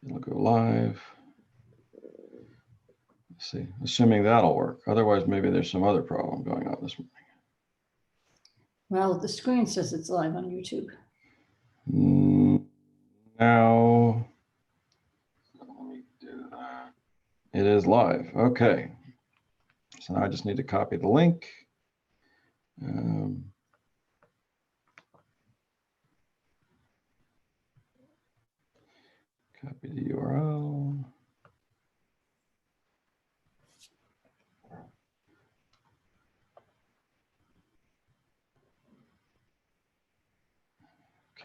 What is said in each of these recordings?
It'll go live. Let's see, assuming that'll work. Otherwise, maybe there's some other problem going on this morning. Well, the screen says it's live on YouTube. Now, let me do that. It is live. Okay. So now I just need to copy the link. Copy the URL.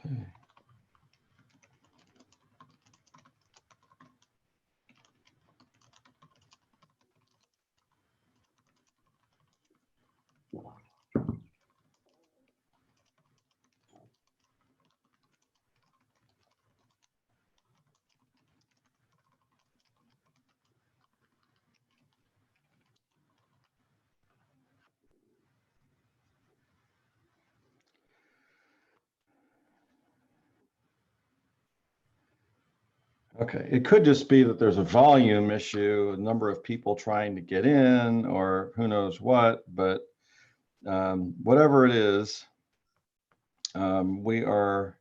Okay. Okay, it could just be that there's a volume issue, a number of people trying to get in, or who knows what, but whatever it is, we are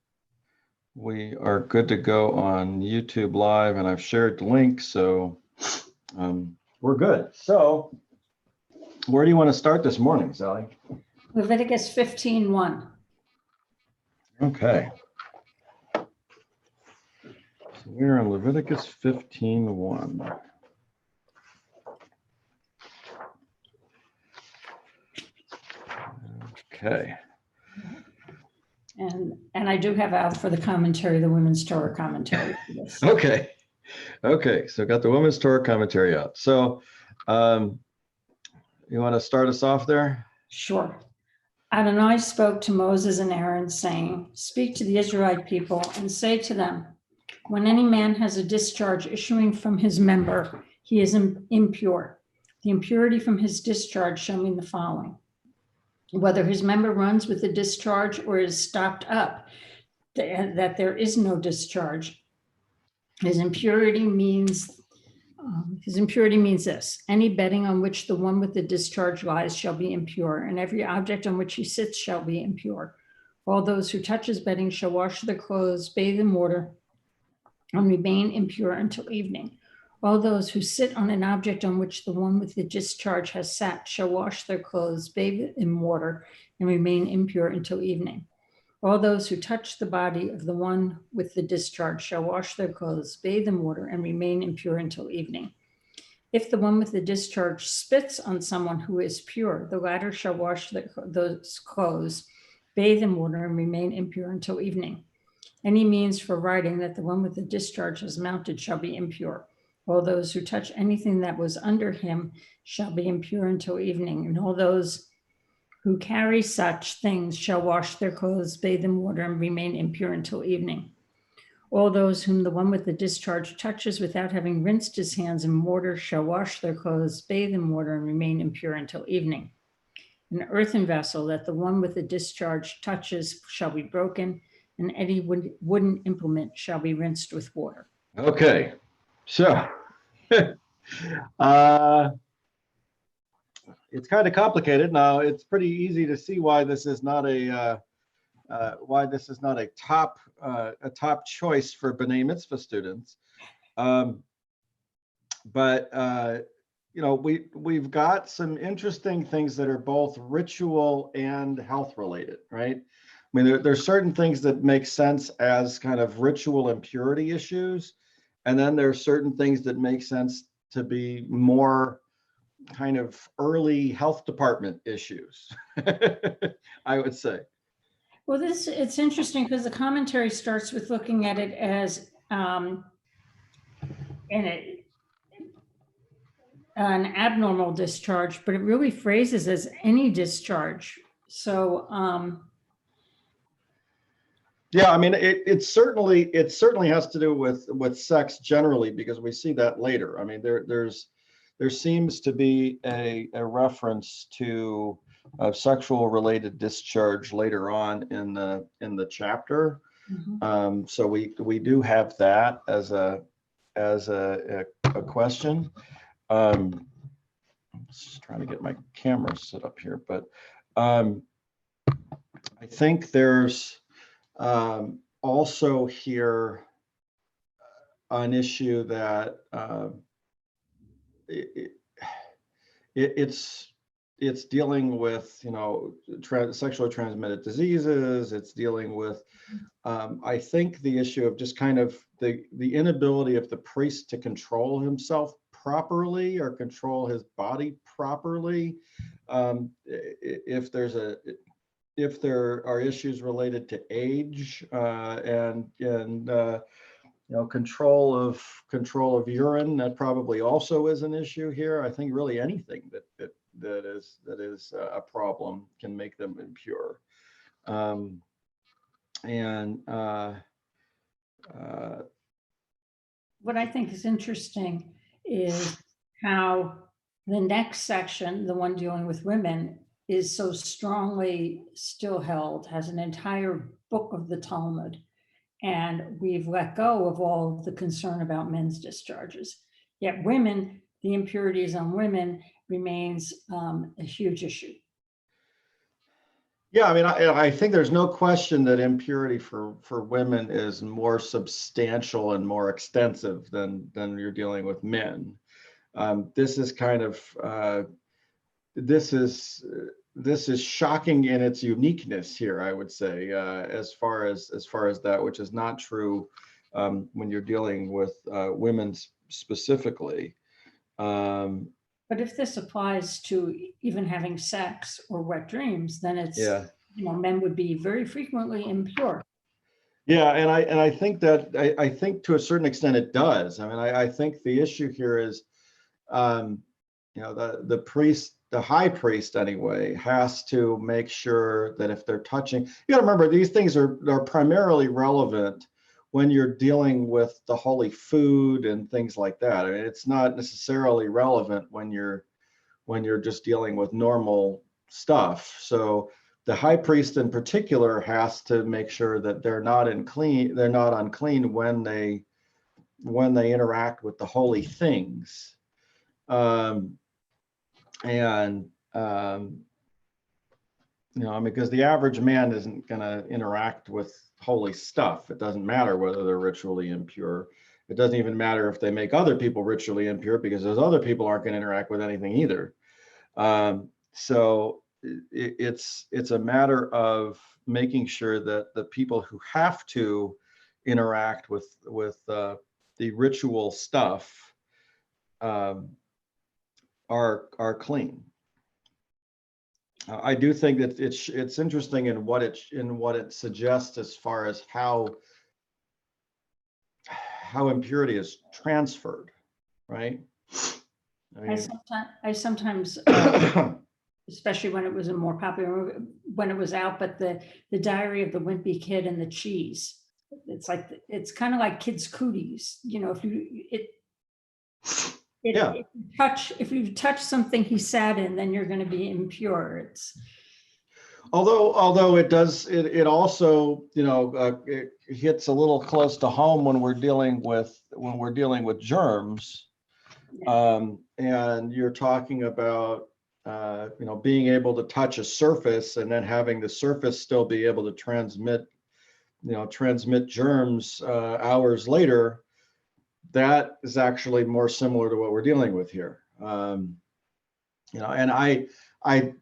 good to go on YouTube Live, and I've shared the link, so we're good. So where do you want to start this morning, Sally? Leviticus 15:1. Okay. So we're on Leviticus 15:1. Okay. And I do have out for the commentary, the Women's Torah commentary for this. Okay. Okay. So got the Women's Torah commentary out. So you want to start us off there? Sure. Adonai spoke to Moses and Aaron, saying, "Speak to the Israelite people and say to them, when any man has a discharge issuing from his member, he is impure. The impurity from his discharge shall mean the following: whether his member runs with the discharge or is stopped up, that there is no discharge. His impurity means this: any bedding on which the one with the discharge lies shall be impure, and every object on which he sits shall be impure. All those who touch his bedding shall wash their clothes, bathe in water, and remain impure until evening. All those who sit on an object on which the one with the discharge has sat shall wash their clothes, bathe in water, and remain impure until evening. All those who touch the body of the one with the discharge shall wash their clothes, bathe in water, and remain impure until evening. If the one with the discharge spits on someone who is pure, the latter shall wash those clothes, bathe in water, and remain impure until evening. Any means for writing that the one with the discharge has mounted shall be impure. All those who touch anything that was under him shall be impure until evening, and all those who carry such things shall wash their clothes, bathe in water, and remain impure until evening. All those whom the one with the discharge touches without having rinsed his hands in water shall wash their clothes, bathe in water, and remain impure until evening. An earthen vessel that the one with the discharge touches shall be broken, and any wooden implement shall be rinsed with water. Okay. So it's kind of complicated. Now it's pretty easy to see why this is not a top choice for B'nai Mitzvah students. But we've got some interesting things that are both ritual and health related, right? I mean, there's certain things that make sense as kind of ritual and purity issues, and then there are certain things that make sense to be more kind of early health department issues, I would say. Well, it's interesting because the commentary starts with looking at it as an abnormal discharge, but it really phrases as any discharge. So yeah, I mean, it certainly has to do with sex generally, because we see that later. I mean, there seems to be a reference to sexual related discharge later on in the chapter. Mm-hmm. So we do have that as a as a question. I'm just trying to get my camera set up here, but I think there's also here an issue that it, it's dealing with, you know, sexually transmitted diseases. It's dealing with, I think, the issue of just kind of the inability of the priest to control himself properly or control his body properly. If there are issues related to age and you know, control of urine, that probably also is an issue here. I think really anything that is a problem can make them impure. What I think is interesting is how the next section, the one dealing with women, is so strongly still held, has an entire book of the Talmud. And we've let go of all of the concern about men's discharges. Yet women, the impurities on women remains a huge issue. Yeah, I mean, I think there's no question that impurity for women is more substantial and more extensive than you're dealing with men. This is kind of this is shocking in its uniqueness here, I would say, as far as that, which is not true when you're dealing with women specifically. But if this applies to even having sex or wet dreams, then it's, Yeah. you know, men would be very frequently impure. Yeah, and I think that I think to a certain extent it does. I mean, I think the issue here is, you know, the priest, the high priest anyway, has to make sure that if they're touching, you got to remember these things are primarily relevant when you're dealing with the holy food and things like that. I mean, it's not necessarily relevant when you're just dealing with normal stuff. So the high priest in particular has to make sure that they're not unclean when they interact with the holy things. You know, because the average man isn't going to interact with holy stuff. It doesn't matter whether they're ritually impure. It doesn't even matter if they make other people ritually impure, because those other people aren't going to interact with anything either. So it's a matter of making sure that the people who have to interact with the ritual stuff are clean. I do think that it's interesting in what it suggests as far as how impurity is transferred, right? I mean, I sometimes especially when it was a more popular, when it was out, but the Diary of the Wimpy Kid and the Cheese. It's like, it's kind of like kids' cooties, you know, yeah. If you touch something he sat in, then you're going to be impure. It's although it does, it also, you know, it hits a little close to home when we're dealing with germs, and you're talking about you know, being able to touch a surface and then having the surface still be able to transmit germs hours later. That is actually more similar to what we're dealing with here. You know, and I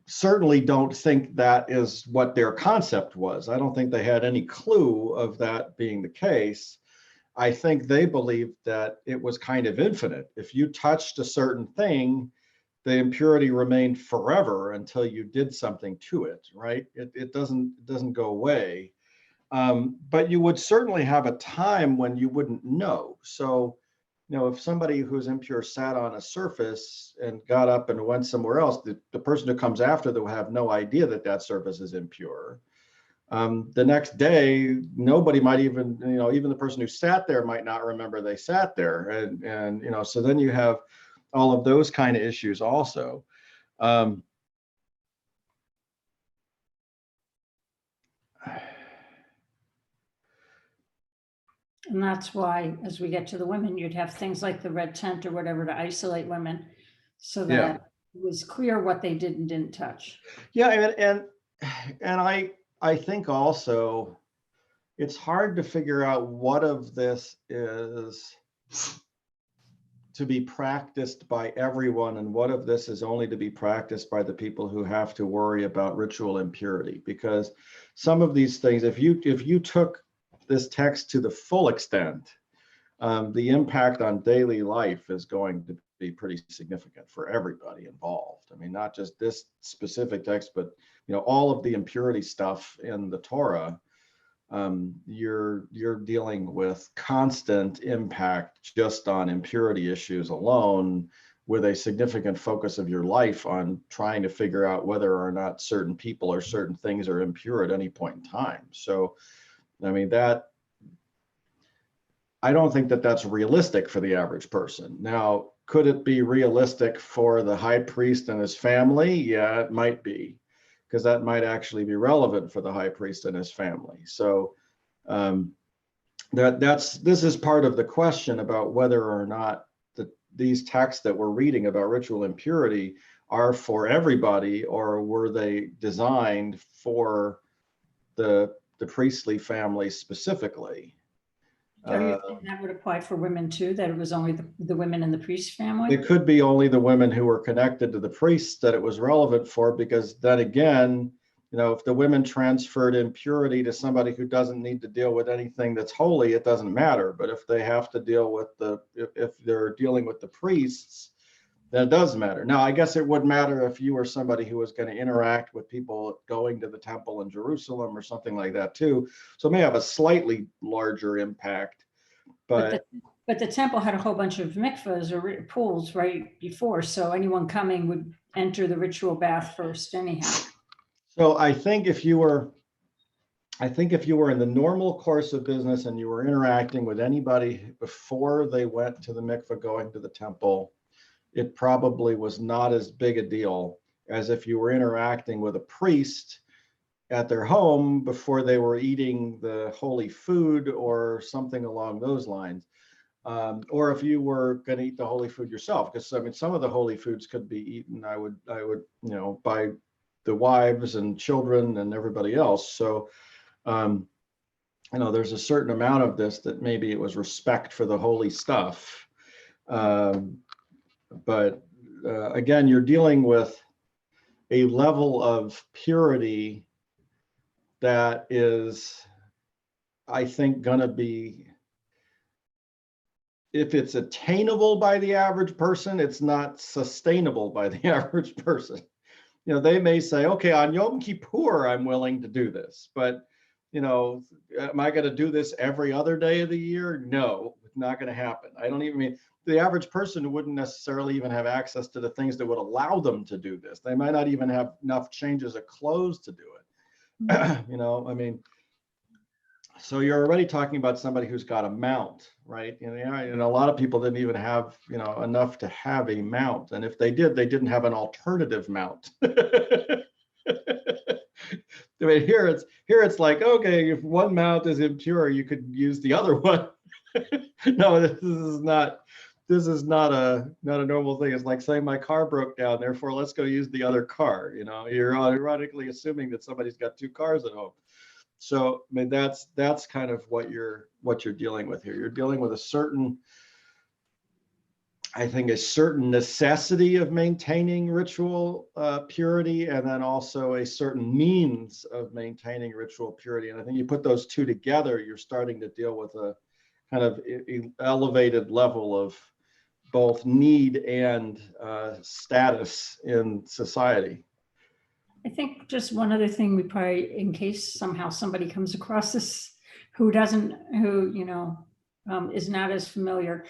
certainly don't think that is what their concept was. I don't think they had any clue of that being the case. I think they believed that it was kind of infinite. If you touched a certain thing, the impurity remained forever until you did something to it, right? It doesn't go away. But you would certainly have a time when you wouldn't know. So, you know, if somebody who's impure sat on a surface and got up and went somewhere else, the person who comes after them will have no idea that surface is impure. The next day, nobody might even, you know, even the person who sat there might not remember they sat there. And you know, so then you have all of those kind of issues also. And that's why, as we get to the women, you'd have things like the red tent or whatever to isolate women so Yeah. that it was clear what they did and didn't touch. Yeah, and I think also it's hard to figure out what of this is to be practiced by everyone and what of this is only to be practiced by the people who have to worry about ritual impurity. Because some of these things, if you took this text to the full extent, the impact on daily life is going to be pretty significant for everybody involved. I mean, not just this specific text, but all of the impurity stuff in the Torah. You're dealing with constant impact just on impurity issues alone, with a significant focus of your life on trying to figure out whether or not certain people or certain things are impure at any point in time. So, I mean, I don't think that that's realistic for the average person. Now, could it be realistic for the high priest and his family? Yeah, it might be, because that might actually be relevant for the high priest and his family. So this is part of the question about whether or not these texts that we're reading about ritual impurity are for everybody, or were they designed for the priestly family specifically. So you think that would apply for women too, that it was only the women in the priest family? It could be only the women who were connected to the priests that it was relevant for, because then again, if the women transferred impurity to somebody who doesn't need to deal with anything that's holy, it doesn't matter. But if they have to deal with if they're dealing with the priests, then it does matter. Now, I guess it would matter if you were somebody who was going to interact with people going to the temple in Jerusalem or something like that too. So it may have a slightly larger impact. But the temple had a whole bunch of mikvahs or pools right before, so anyone coming would enter the ritual bath first anyhow. So I think if you were in the normal course of business and you were interacting with anybody before they went to the mikvah going to the temple, it probably was not as big a deal as if you were interacting with a priest at their home before they were eating the holy food or something along those lines. Or if you were going to eat the holy food yourself, because I mean, some of the holy foods could be eaten, I would, by the wives and children and everybody else. So, there's a certain amount of this that maybe it was respect for the holy stuff. But again, you're dealing with a level of purity that is, I think, going to be, if it's attainable by the average person, it's not sustainable by the average person. They may say, okay, on Yom Kippur, I'm willing to do this, but am I going to do this every other day of the year? No, it's not going to happen. I don't even mean the average person wouldn't necessarily even have access to the things that would allow them to do this. They might not even have enough changes of clothes to do it. I mean, so you're already talking about somebody who's got a mount, right? And a lot of people didn't even have, enough to have a mount. And if they did, they didn't have an alternative mount. I mean, here it's like, okay, if one mount is impure, you could use the other one. No, this is not a normal thing. It's like saying my car broke down, therefore let's go use the other car. You're ironically assuming that somebody's got two cars at home. So I mean, that's kind of what you're dealing with here. You're dealing with a certain necessity of maintaining ritual purity, and then also a certain means of maintaining ritual purity. And I think you put those two together, you're starting to deal with a kind of elevated level of both need and status in society. I think just one other thing we probably, in case somehow somebody comes across this who is not as familiar,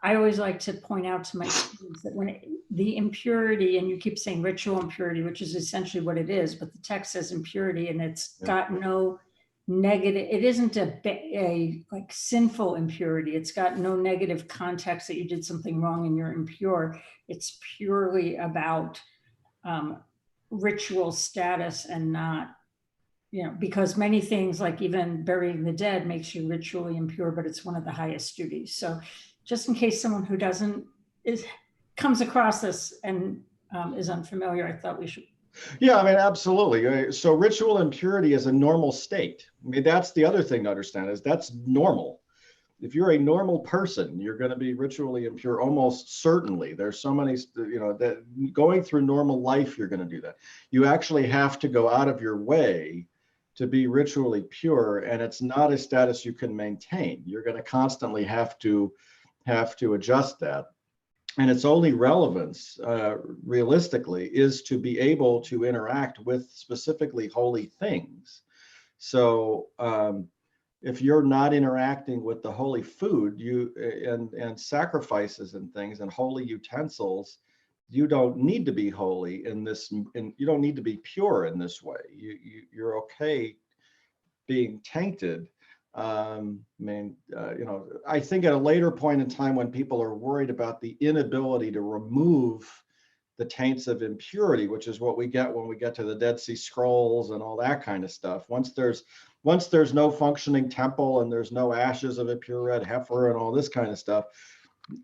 I always like to point out to my students that when the impurity, and you keep saying ritual impurity, which is essentially what it is, but the text says impurity, and it's got no negative, it isn't a like sinful impurity. It's got no negative context that you did something wrong and you're impure. It's purely about ritual status and not because many things like even burying the dead makes you ritually impure, but it's one of the highest duties. So just in case someone who comes across this and is unfamiliar, I thought we should. Yeah, I mean, absolutely. So ritual impurity is a normal state. I mean, that's the other thing to understand is that's normal. If you're a normal person, you're going to be ritually impure almost certainly. There's so many, that going through normal life, you're going to do that. You actually have to go out of your way to be ritually pure, and it's not a status you can maintain. You're going to constantly have to adjust that. And its only relevance, realistically, is to be able to interact with specifically holy things. So if you're not interacting with the holy food, and sacrifices and things and holy utensils, you don't need to be holy in this, and you don't need to be pure in this way. You're okay being tainted. I think at a later point in time when people are worried about the inability to remove the taints of impurity, which is what we get when we get to the Dead Sea Scrolls and all that kind of stuff. Once there's no functioning temple and there's no ashes of a pure red heifer and all this kind of stuff,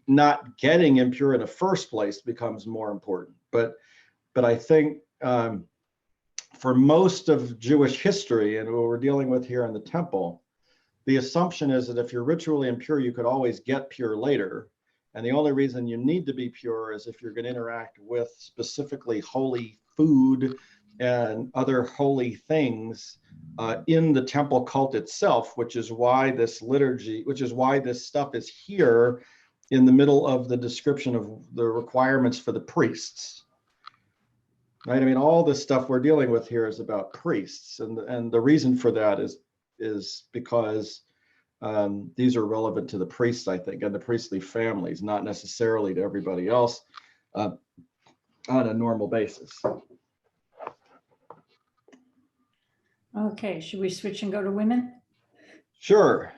not getting impure in the first place becomes more important. But I think for most of Jewish history and what we're dealing with here in the temple, the assumption is that if you're ritually impure, you could always get pure later. And the only reason you need to be pure is if you're going to interact with specifically holy food and other holy things in the temple cult itself, which is why this liturgy, which is why this stuff is here in the middle of the description of the requirements for the priests. Right? I mean, all this stuff we're dealing with here is about priests. And the reason for that is because these are relevant to the priests, I think, and the priestly families, not necessarily to everybody else on a normal basis. Okay, should we switch and go to women? Sure.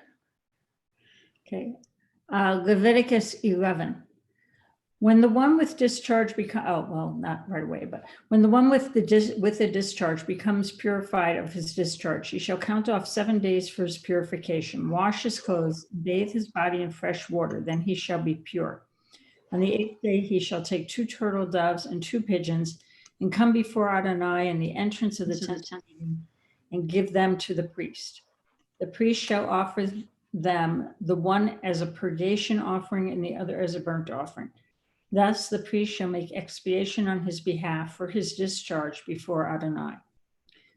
Okay, Leviticus 11. When the one with discharge not right away, but when the one with the discharge becomes purified of his discharge, he shall count off 7 days for his purification, wash his clothes, bathe his body in fresh water, then he shall be pure. On the 8th day, he shall take 2 turtle doves and 2 pigeons and come before Adonai in the entrance of the tent and give them to the priest. The priest shall offer them, the one as a purgation offering and the other as a burnt offering. Thus the priest shall make expiation on his behalf for his discharge before Adonai.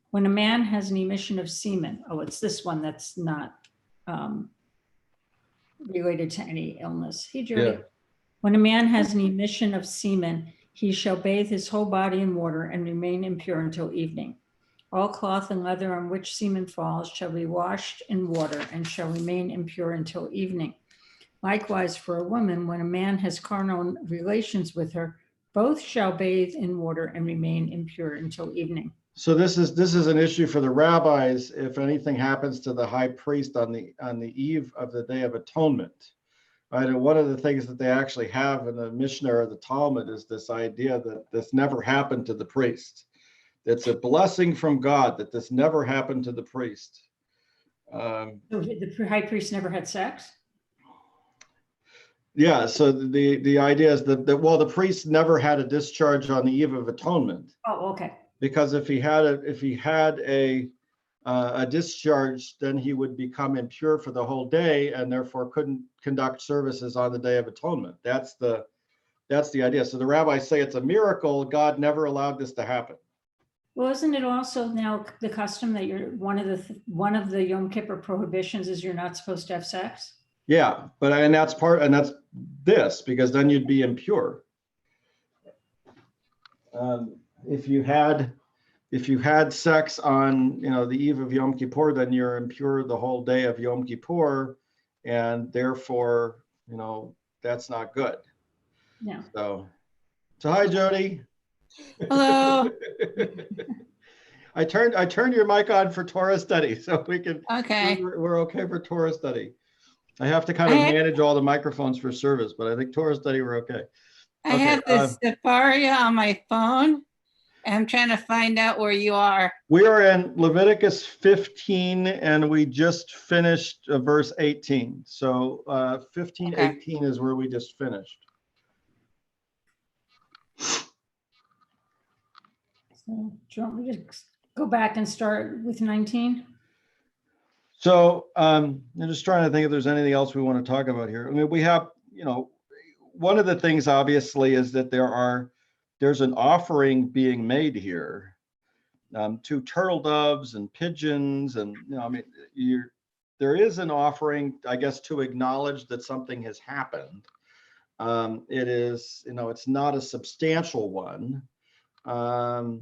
When a man has an emission of semen, it's this one that's not related to any illness. Hey, Jody. Yeah. When a man has an emission of semen, he shall bathe his whole body in water and remain impure until evening. All cloth and leather on which semen falls shall be washed in water and shall remain impure until evening. Likewise, for a woman, when a man has carnal relations with her, both shall bathe in water and remain impure until evening. So this is an issue for the rabbis if anything happens to the high priest on the eve of the Day of Atonement. Right, and one of the things that they actually have in the Mishnah or the Talmud is this idea that this never happened to the priest. It's a blessing from God that this never happened to the priest. So the high priest never had sex? Yeah, so the idea is that the priest never had a discharge on the eve of atonement. Oh, okay. Because if he had a discharge, then he would become impure for the whole day and therefore couldn't conduct services on the Day of Atonement. That's the idea. So the rabbis say it's a miracle. God never allowed this to happen. Well, isn't it also now the custom that you're one of the Yom Kippur prohibitions is you're not supposed to have sex? Yeah, and that's this, because then you'd be impure. If you had sex on the eve of Yom Kippur, then you're impure the whole day of Yom Kippur, and therefore that's not good. Yeah. So hi, Jody. Hello. I turned your mic on for Torah study, so we can. Okay. We're okay for Torah study. I have to kind of manage all the microphones for service, but I think Torah study we're okay. I have this Safari on my phone, I'm trying to find out where you are. We are in Leviticus 15 and we just finished verse 18. So 15, Okay. 18 is where we just finished. So do you want me to go back and start with 19? So I'm just trying to think if there's anything else we want to talk about here. I mean, we have, one of the things obviously is that there's an offering being made here. 2 turtle doves and pigeons, and there is an offering, I guess, to acknowledge that something has happened. It is, it's not a substantial one, I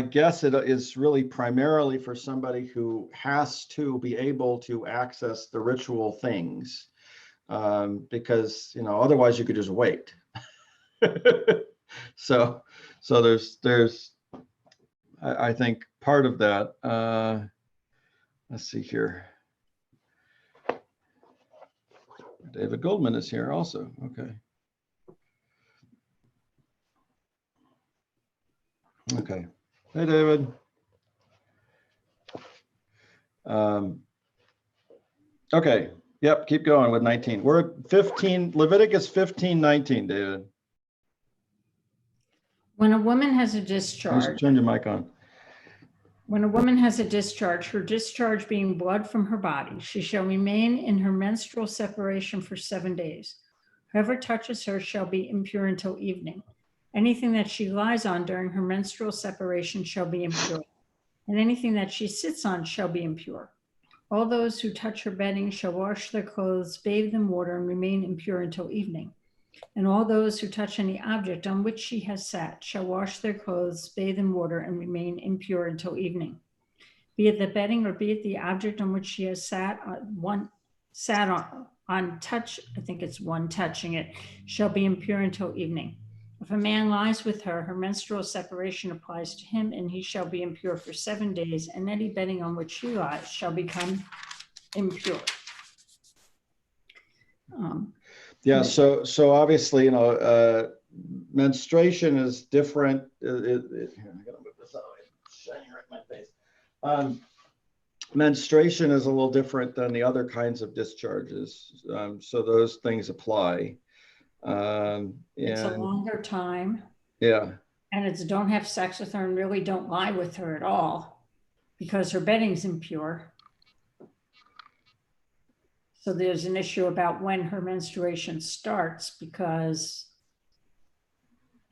guess it is really primarily for somebody who has to be able to access the ritual things, because otherwise you could just wait. so there's I think part of that. Let's see here. David Goldman is here also. Okay. Okay. Hey, David. Okay. Yep. Keep going with 19. We're at 15, Leviticus 15, 19, David. When a woman has a discharge, Turn your mic on. when a woman has a discharge, her discharge being blood from her body, she shall remain in her menstrual separation for 7 days. Whoever touches her shall be impure until evening. Anything that she lies on during her menstrual separation shall be impure, and anything that she sits on shall be impure. All those who touch her bedding shall wash their clothes, bathe in water, and remain impure until evening. And all those who touch any object on which she has sat shall wash their clothes, bathe in water, and remain impure until evening. Be it the bedding or be it the object on which she has sat on touch, I think it's one touching it, shall be impure until evening. If a man lies with her, her menstrual separation applies to him, and he shall be impure for 7 days, and any bedding on which he lies shall become impure. Yeah, so obviously, menstruation is different. I gotta move this out. It's shining right in my face. Menstruation is a little different than the other kinds of discharges, so those things apply. It's a longer time. Yeah. And it's don't have sex with her and really don't lie with her at all because her bedding's impure. So there's an issue about when her menstruation starts, because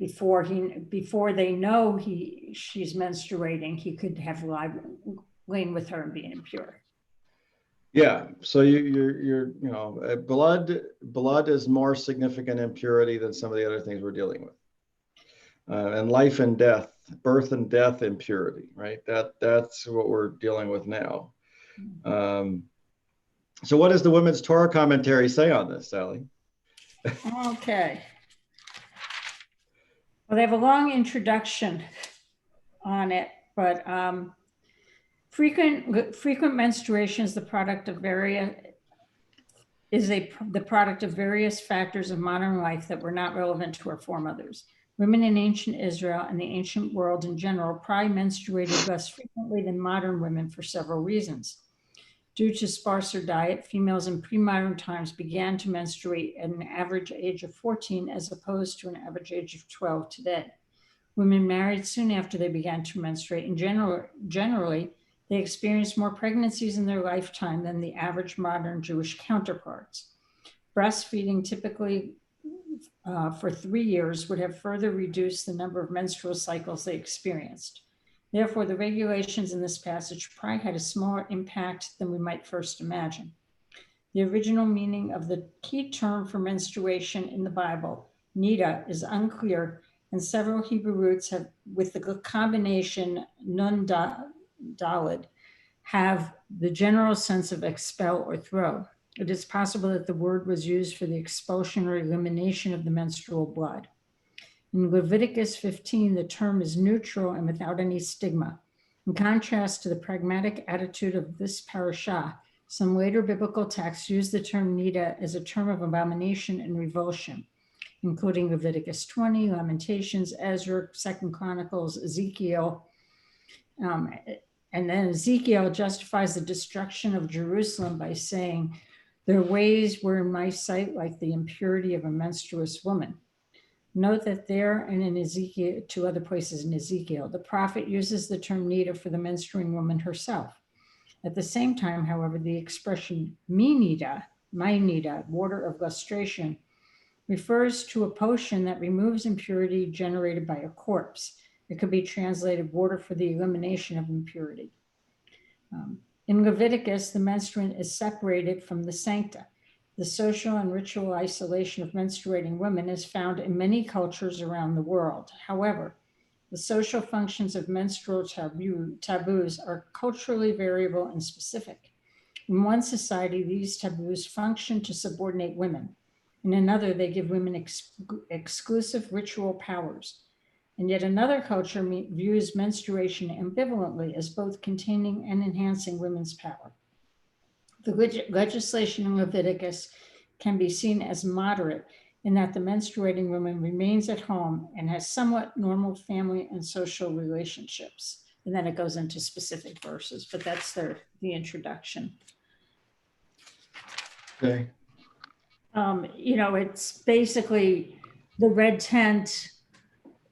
before they know she's menstruating, he could have lain with her and be impure. Yeah. So you're blood is more significant impurity than some of the other things we're dealing with. And life and death, birth and death impurity, right? That's what we're dealing with now. So what does the Women's Torah commentary say on this, Sally? Okay. Well, they have a long introduction on it, but frequent menstruation is the product of various factors of modern life that were not relevant to our foremothers. Women in ancient Israel and the ancient world in general probably menstruated less frequently than modern women for several reasons. Due to sparser diet, females in pre-modern times began to menstruate at an average age of 14 as opposed to an average age of 12 today. Women married soon after they began to menstruate, and generally, they experienced more pregnancies in their lifetime than the average modern Jewish counterparts. Breastfeeding, typically for 3 years, would have further reduced the number of menstrual cycles they experienced. Therefore, the regulations in this passage probably had a smaller impact than we might first imagine. The original meaning of the key term for menstruation in the Bible, nida, is unclear, and several Hebrew roots have, with the combination nun dalid, have the general sense of expel or throw. It is possible that the word was used for the expulsion or elimination of the menstrual blood. In Leviticus 15, the term is neutral and without any stigma. In contrast to the pragmatic attitude of this parashah, some later biblical texts use the term nida as a term of abomination and revulsion. including Leviticus 20, Lamentations, Ezra, 2 Chronicles, Ezekiel. And then Ezekiel justifies the destruction of Jerusalem by saying, their ways were in my sight like the impurity of a menstruous woman. Note that there and in Ezekiel, 2 other places in Ezekiel, the prophet uses the term nida for the menstruating woman herself. At the same time, however, the expression mi nida, my nida, water of lustration, refers to a potion that removes impurity generated by a corpse. It could be translated water for the elimination of impurity. In Leviticus, the menstruant is separated from the sancta. The social and ritual isolation of menstruating women is found in many cultures around the world. However, the social functions of menstrual taboos are culturally variable and specific. In one society, these taboos function to subordinate women. In another, they give women exclusive ritual powers. And yet another culture views menstruation ambivalently as both containing and enhancing women's power. The legislation in Leviticus can be seen as moderate in that the menstruating woman remains at home and has somewhat normal family and social relationships. And then it goes into specific verses, but that's the introduction. Okay. It's basically the red tent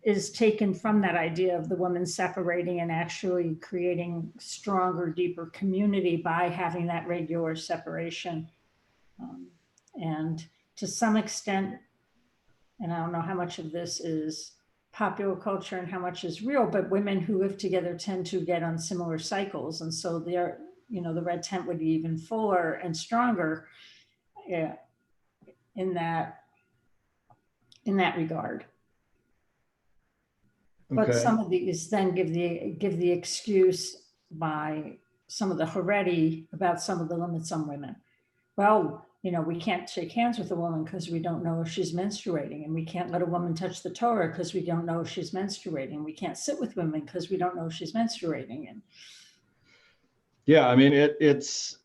is taken from that idea of the woman separating and actually creating stronger, deeper community by having that regular separation. And to some extent, and I don't know how much of this is popular culture and how much is real, but women who live together tend to get on similar cycles. And so they're, the red tent would be even fuller and stronger in that regard. But Okay. some of these then give the excuse by some of the Haredi about some of the limits on women. Well, we can't shake hands with a woman because we don't know if she's menstruating, and we can't let a woman touch the Torah because we don't know if she's menstruating. We can't sit with women because we don't know if she's menstruating. And yeah, I mean, it's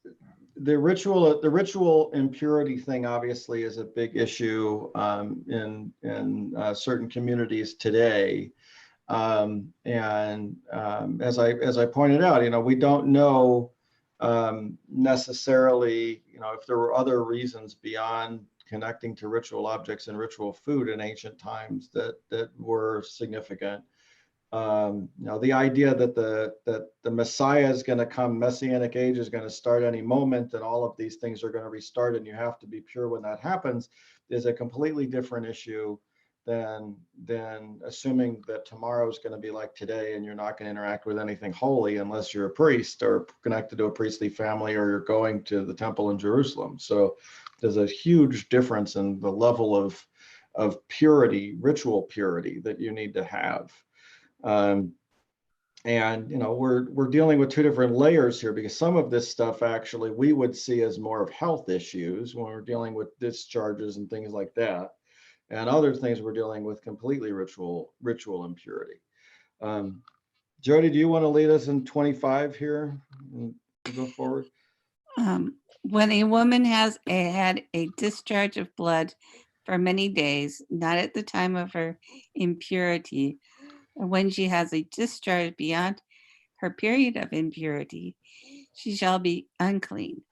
the ritual impurity thing obviously is a big issue in certain communities today. And as I pointed out, we don't know necessarily, if there were other reasons beyond connecting to ritual objects and ritual food in ancient times that were significant. The idea that the Messiah is going to come, Messianic age is going to start any moment, and all of these things are going to restart, and you have to be pure when that happens, is a completely different issue than assuming that tomorrow is going to be like today, and you're not going to interact with anything holy unless you're a priest or connected to a priestly family, or you're going to the temple in Jerusalem. So there's a huge difference in the level of purity, ritual purity, that you need to have. And we're dealing with two different layers here, because some of this stuff actually we would see as more of health issues when we're dealing with discharges and things like that, and other things we're dealing with completely ritual impurity. Jody, do you want to lead us in 25 here and go forward? When a woman has had a discharge of blood for many days, not at the time of her impurity, or when she has a discharge beyond her period of impurity, she shall be unclean,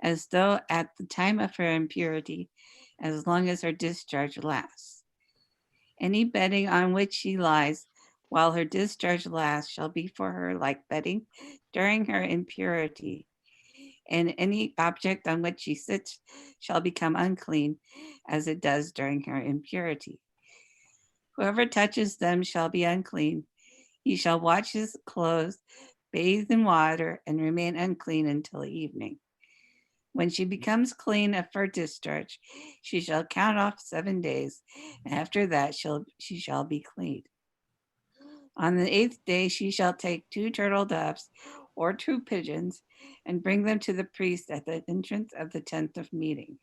as though at the time of her impurity, as long as her discharge lasts. Any bedding on which she lies while her discharge lasts shall be for her like bedding during her impurity, and any object on which she sits shall become unclean, as it does during her impurity. Whoever touches them shall be unclean. He shall wash his clothes, bathe in water, and remain unclean until evening. When she becomes clean of her discharge, she shall count off 7 days, and after that she shall be clean. On the 8th day she shall take 2 turtle doves or 2 pigeons and bring them to the priest at the entrance of the tent of meeting.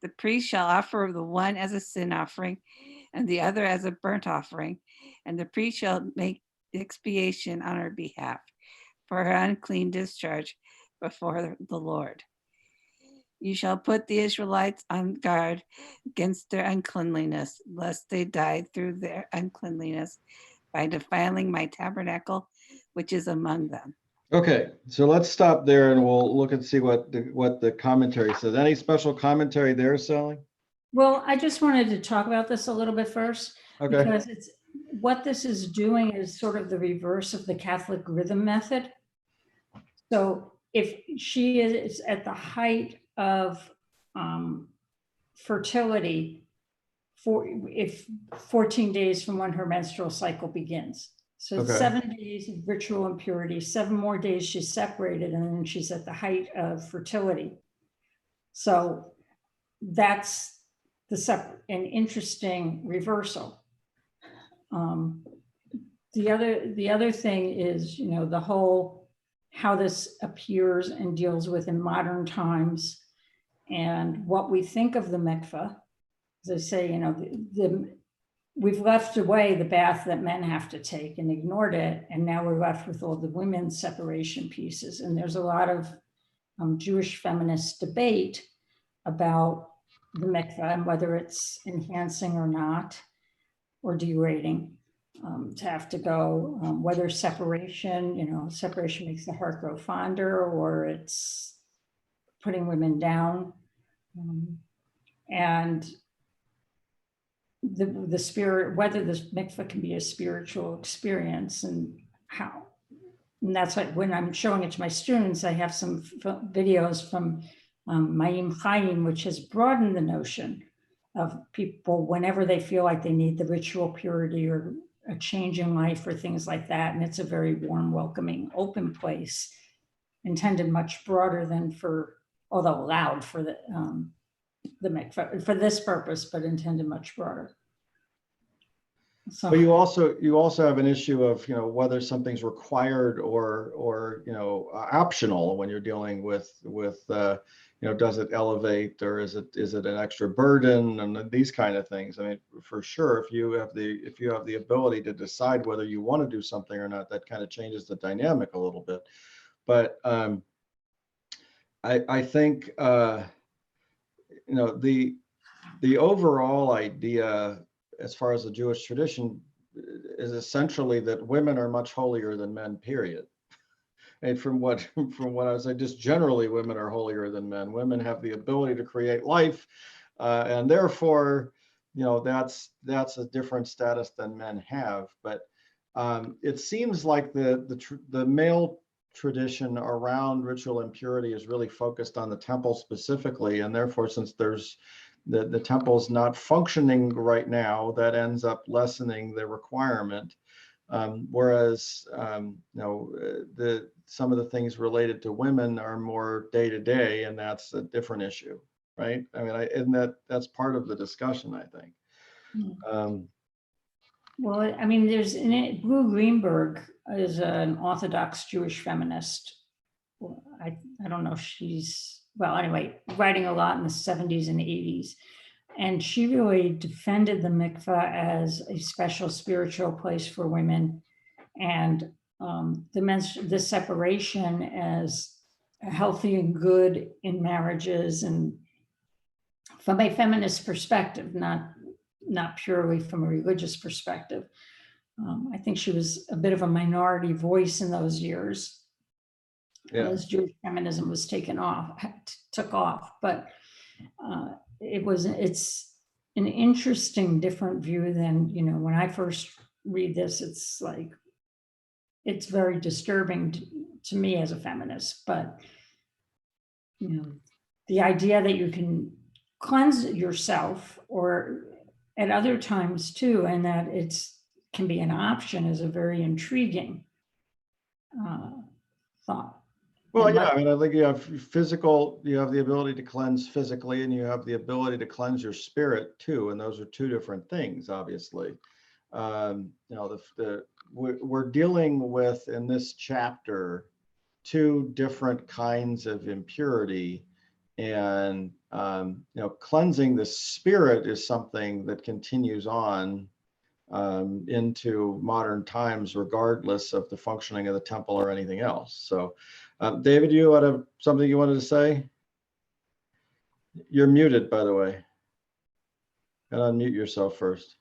The priest shall offer the one as a sin offering and the other as a burnt offering, and the priest shall make expiation on her behalf for her unclean discharge before the Lord. You shall put the Israelites on guard against their uncleanliness, lest they die through their uncleanliness by defiling my tabernacle, which is among them. Okay, so let's stop there and we'll look and see what the commentary says. Any special commentary there, Sally? Well, I just wanted to talk about this a little bit first, Okay. because it's what this is doing is sort of the reverse of the Catholic rhythm method. So if she is at the height of fertility, if 14 days from when her menstrual cycle begins. So Okay. 7 days of ritual impurity, 7 more days she's separated, and then she's at the height of fertility. So that's an interesting reversal. The other thing is, the whole how this appears and deals with in modern times, and what we think of the mikveh. As I say, we've left away the bath that men have to take and ignored it, and now we're left with all the women's separation pieces. And there's a lot of Jewish feminist debate about the mikveh and whether it's enhancing or not, or degrading, to have to go, whether separation makes the heart grow fonder, or it's putting women down. And the spirit, whether this mikveh can be a spiritual experience, and how. And that's what, when I'm showing it to my students, I have some videos from Mayim Chaim, which has broadened the notion of people whenever they feel like they need the ritual purity or a change in life or things like that. And it's a very warm, welcoming, open place, intended much broader than although allowed for the mikveh for this purpose, but intended much broader. So, But you also have an issue of, whether something's required or optional when you're dealing with does it elevate, or is it an extra burden, and these kind of things. I mean, for sure, if you have the ability to decide whether you want to do something or not, that kind of changes the dynamic a little bit. But I think the overall idea, as far as the Jewish tradition, is essentially that women are much holier than men, period. And from what I was saying, just generally women are holier than men. Women have the ability to create life, and therefore, that's a different status than men have. But it seems like the male tradition around ritual impurity is really focused on the temple specifically, and therefore, since there's the temple's not functioning right now, that ends up lessening the requirement. Whereas some of the things related to women are more day to day, and that's a different issue, right? I mean, and that's part of the discussion, I think. well, I mean, there's Blue Greenberg is an Orthodox Jewish feminist. I don't know if she's, well, anyway, writing a lot in the 70s and 80s. And she really defended the mikveh as a special spiritual place for women, and the separation as healthy and good in marriages, and from a feminist perspective, not purely from a religious perspective. I think she was a bit of a minority voice in those years, as Jewish feminism was took off. But it's an interesting, different view than, when I first read this, it's like, it's very disturbing to me as a feminist. But, the idea that you can cleanse yourself, or at other times too, and that can be an option, is a very intriguing thought. Well, yeah, I mean, I think you have the ability to cleanse physically, and you have the ability to cleanse your spirit too. And those are two different things, obviously. We're dealing with, in this chapter, two different kinds of impurity, and cleansing the spirit is something that continues on into modern times, regardless of the functioning of the temple or anything else. So, David, you had something you wanted to say? You're muted, by the way. Gotta unmute yourself first.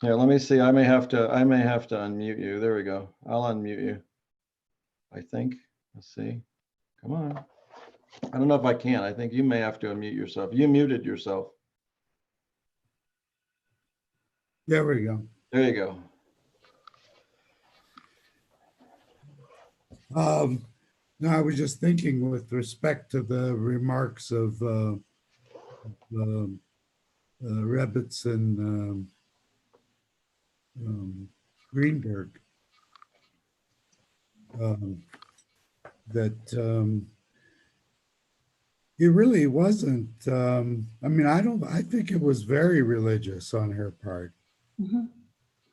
Here, let me see. I may have to unmute you. There we go. I'll unmute you. I think. Let's see. Come on. I don't know if I can. I think you may have to unmute yourself. You muted yourself. There we go. There you go. No, I was just thinking with respect to the remarks of Rebitz and Greenberg, that it really wasn't. I mean, I think it was very religious on her part. Mhm.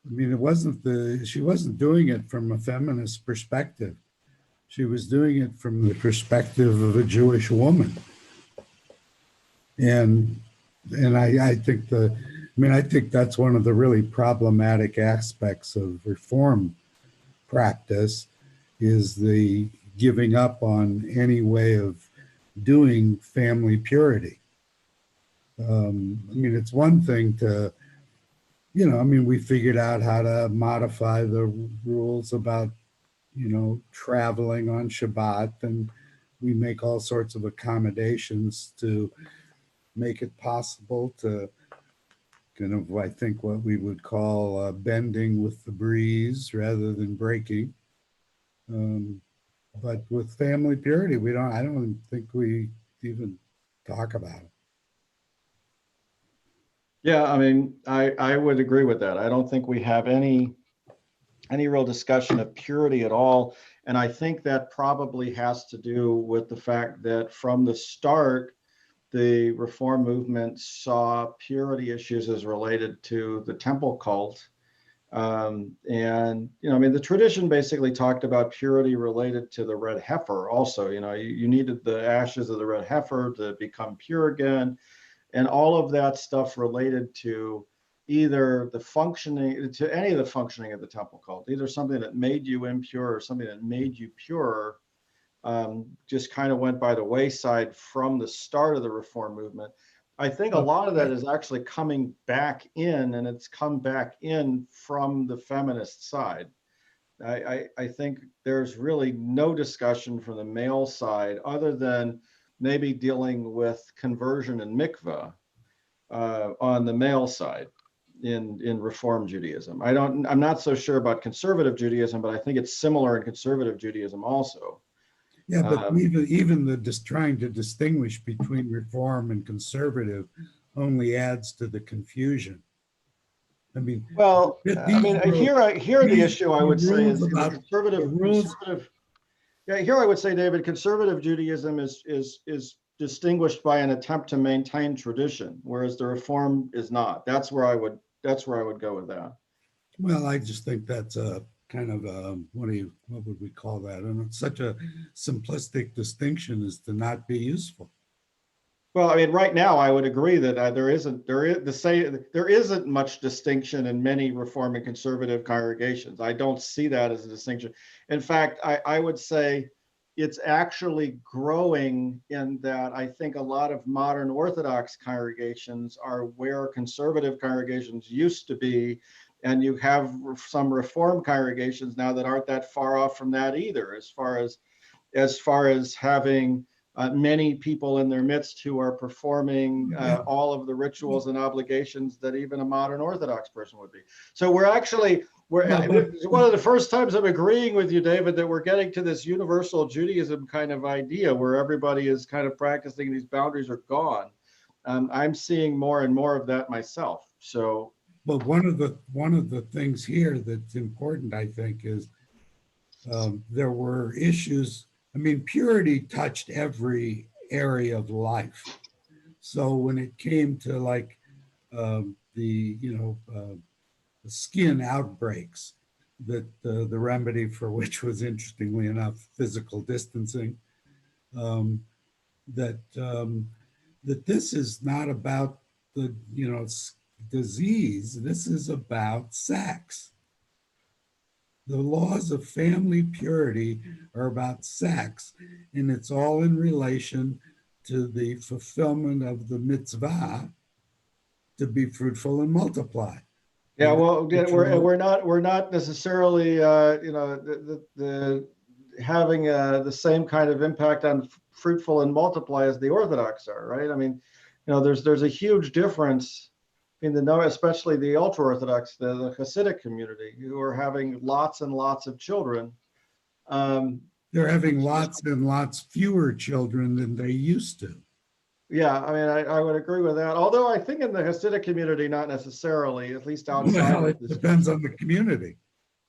I mean, she wasn't doing it from a feminist perspective. She was doing it from the perspective of a Jewish woman. And I think I think that's one of the really problematic aspects of Reform practice is the giving up on any way of doing family purity. I mean, it's one thing to, we figured out how to modify the rules about, traveling on Shabbat, and we make all sorts of accommodations to make it possible to kind of, I think, what we would call bending with the breeze rather than breaking. But with family purity, I don't think we even talk about it. Yeah, I mean, I would agree with that. I don't think we have any real discussion of purity at all. And I think that probably has to do with the fact that from the start, the Reform movement saw purity issues as related to the temple cult. And, I mean, the tradition basically talked about purity related to the red heifer also. You needed the ashes of the red heifer to become pure again. And all of that stuff related to either the functioning, to any of the functioning of the temple cult, either something that made you impure or something that made you pure, just kind of went by the wayside from the start of the Reform movement. I think a lot of that is actually coming back in, and it's come back in from the feminist side. I think there's really no discussion from the male side other than maybe dealing with conversion and mikvah on the male side in Reform Judaism. I'm not so sure about conservative Judaism, but I think it's similar in conservative Judaism also. Yeah, but even just trying to distinguish between Reform and conservative only adds to the confusion. I mean, well, I mean, here the issue I would say is conservative. Yeah, here I would say, David, conservative Judaism is distinguished by an attempt to maintain tradition, whereas the Reform is not. That's where I would go with that. Well, I just think that's a kind of what would we call that? And it's such a simplistic distinction as to not be useful. Well, I mean, right now I would agree that there isn't much distinction in many Reform and conservative congregations. I don't see that as a distinction. In fact, I would say it's actually growing in that I think a lot of modern Orthodox congregations are where conservative congregations used to be, and you have some Reform congregations now that aren't that far off from that either, as far as having many people in their midst who are performing all of the rituals and obligations that even a modern Orthodox person would be. So it's one of the first times I'm agreeing with you, David, that we're getting to this universal Judaism kind of idea where everybody is kind of practicing, these boundaries are gone. I'm seeing more and more of that myself. So, but one of the things here that's important, I think, is there were issues. I mean, purity touched every area of life. So when it came to like the skin outbreaks, that the remedy for which was, interestingly enough, physical distancing, that this is not about the disease. This is about sex. The laws of family purity are about sex, and it's all in relation to the fulfillment of the mitzvah to be fruitful and multiply. Yeah, well, Literal- we're not necessarily the having the same kind of impact on fruitful and multiply as the Orthodox are, right? I mean, there's a huge difference in especially the ultra-Orthodox, the Hasidic community, who are having lots and lots of children. They're having lots and lots fewer children than they used to. Yeah, I mean, I would agree with that. Although I think in the Hasidic community, not necessarily, at least outside Well, of it this. depends on the community.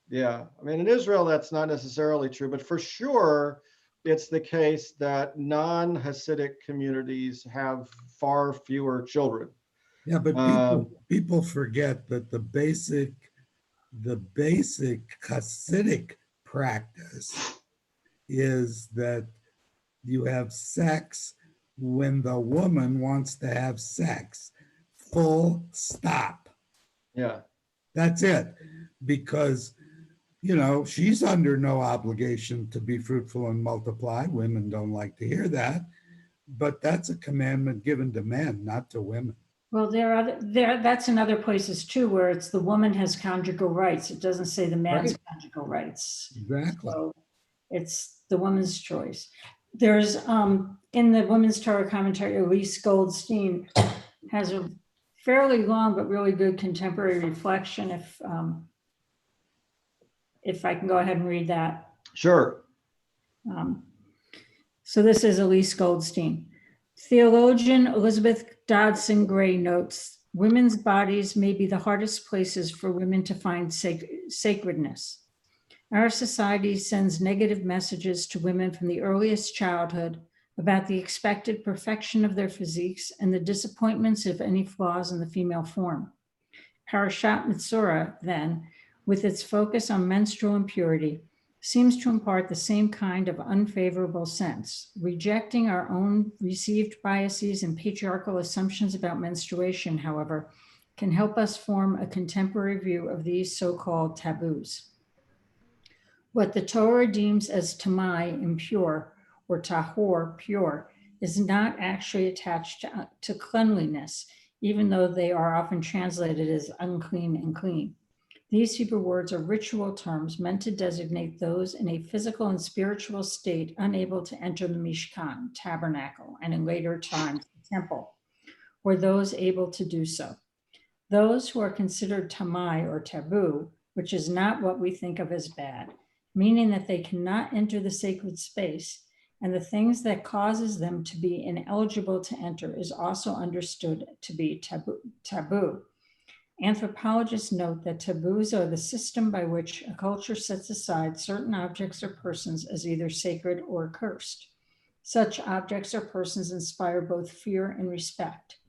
Yeah, I mean, in Israel, that's not necessarily true, but for sure, it's the case that non-Hasidic communities have far fewer children. Yeah, but people forget that the basic Hasidic practice is that you have sex when the woman wants to have sex. Full stop. Yeah. That's it. Because, she's under no obligation to be fruitful and multiply. Women don't like to hear that. But that's a commandment given to men, not to women. Well, that's in other places too, where it's the woman has conjugal rights. It doesn't say the man's Right. conjugal rights. Exactly. So it's the woman's choice. There's in the Women's Torah commentary, Elise Goldstein has a fairly long but really good contemporary reflection. If I can go ahead and read that. Sure. So this is Elise Goldstein. Theologian Elizabeth Dodson Gray notes, women's bodies may be the hardest places for women to find sacredness. Our society sends negative messages to women from the earliest childhood about the expected perfection of their physiques and the disappointments of any flaws in the female form. Parashat Mitzorah, then, with its focus on menstrual impurity, seems to impart the same kind of unfavorable sense. Rejecting our own received biases and patriarchal assumptions about menstruation, however, can help us form a contemporary view of these so-called taboos. What the Torah deems as tamai, impure, or tahor, pure, is not actually attached to cleanliness, even though they are often translated as unclean and clean. These Hebrew words are ritual terms meant to designate those in a physical and spiritual state unable to enter the Mishkan, tabernacle, and in later times, the temple, or those able to do so. Those who are considered tamai or taboo, which is not what we think of as bad, meaning that they cannot enter the sacred space, and the things that causes them to be ineligible to enter is also understood to be taboo. Anthropologists note that taboos are the system by which a culture sets aside certain objects or persons as either sacred or cursed. Such objects or persons inspire both fear and respect.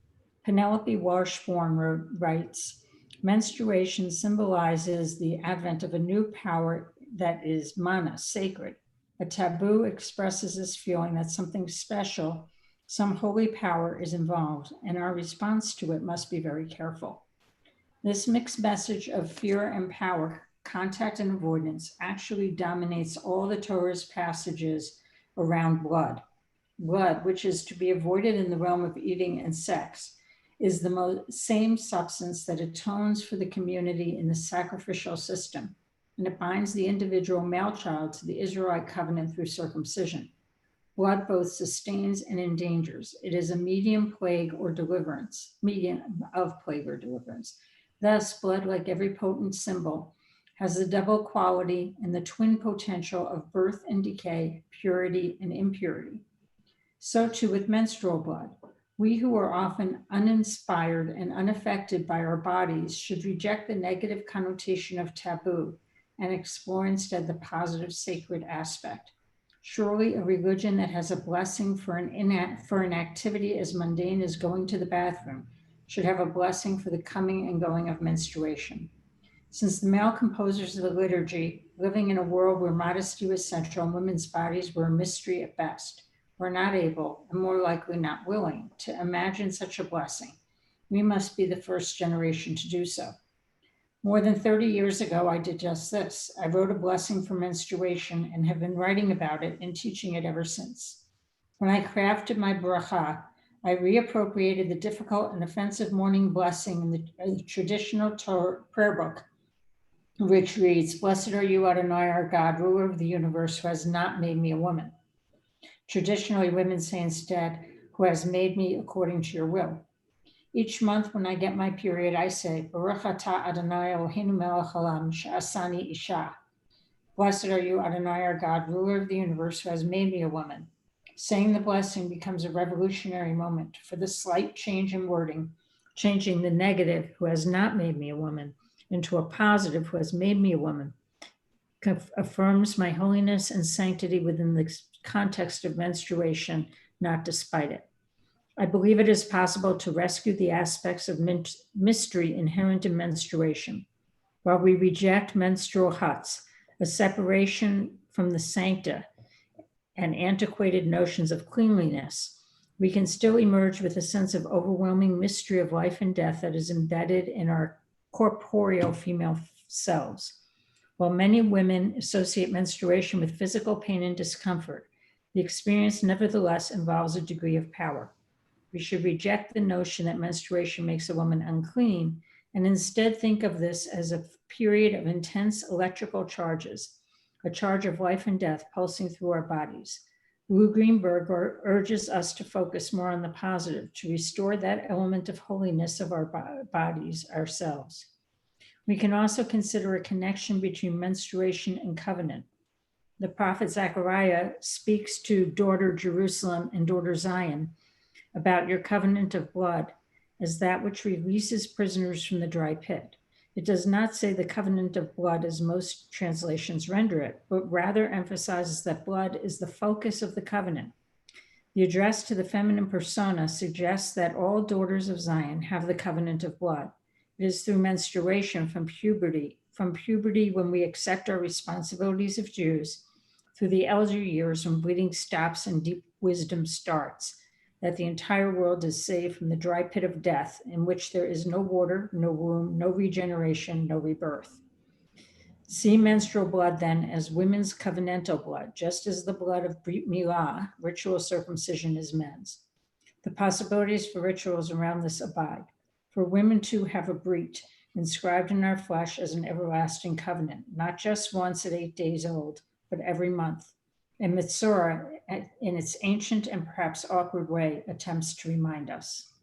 Penelope Washburn writes, menstruation symbolizes the advent of a new power that is mana, sacred. A taboo expresses this feeling that something special, some holy power is involved, and our response to it must be very careful. This mixed message of fear and power, contact and avoidance, actually dominates all the Torah's passages around blood. Blood, which is to be avoided in the realm of eating and sex, is the same substance that atones for the community in the sacrificial system, and it binds the individual male child to the Israelite covenant through circumcision. Blood both sustains and endangers. It is a medium of plague or deliverance. Thus, blood, like every potent symbol, has the double quality and the twin potential of birth and decay, purity and impurity. So too with menstrual blood. We who are often uninspired and unaffected by our bodies should reject the negative connotation of taboo and explore instead the positive sacred aspect. Surely a religion that has a blessing for an activity as mundane as going to the bathroom should have a blessing for the coming and going of menstruation. Since the male composers of the liturgy, living in a world where modesty was central and women's bodies were a mystery at best, were not able, and more likely not willing, to imagine such a blessing, we must be the first generation to do so. More than 30 years ago, I did just this. I wrote a blessing for menstruation and have been writing about it and teaching it ever since. When I crafted my bracha, I reappropriated the difficult and offensive morning blessing in the traditional Torah prayer book, which reads, "Blessed are you, Adonai, our God, ruler of the universe, who has not made me a woman." Traditionally, women say instead, "Who has made me according to your will." Each month when I get my period, I say, "Baruch atah Adonai Eloheinu melech haolam she'asani isha." Blessed are you, Adonai, our God, ruler of the universe, who has made me a woman. Saying the blessing becomes a revolutionary moment for the slight change in wording, changing the negative, "who has not made me a woman," into a positive, "who has made me a woman," affirms my holiness and sanctity within the context of menstruation, not despite it. I believe it is possible to rescue the aspects of mystery inherent in menstruation. While we reject menstrual huts, a separation from the sancta, and antiquated notions of cleanliness, we can still emerge with a sense of overwhelming mystery of life and death that is embedded in our corporeal female selves. While many women associate menstruation with physical pain and discomfort, the experience nevertheless involves a degree of power. We should reject the notion that menstruation makes a woman unclean and instead think of this as a period of intense electrical charges, a charge of life and death pulsing through our bodies. Lou Greenberg urges us to focus more on the positive, to restore that element of holiness of our bodies, ourselves. We can also consider a connection between menstruation and covenant. The prophet Zechariah speaks to daughter Jerusalem and daughter Zion about your covenant of blood as that which releases prisoners from the dry pit. It does not say the covenant of blood as most translations render it, but rather emphasizes that blood is the focus of the covenant. The address to the feminine persona suggests that all daughters of Zion have the covenant of blood. It is through menstruation from puberty when we accept our responsibilities of Jews, through the elder years when bleeding stops and deep wisdom starts, that the entire world is saved from the dry pit of death, in which there is no water, no womb, no regeneration, no rebirth. See menstrual blood then as women's covenantal blood, just as the blood of Brit Milah, ritual circumcision, is men's. The possibilities for rituals around this abide. For women too have a Brit inscribed in our flesh as an everlasting covenant, not just once at 8 days old, but every month. And Mitzorah, in its ancient and perhaps awkward way, attempts to remind us.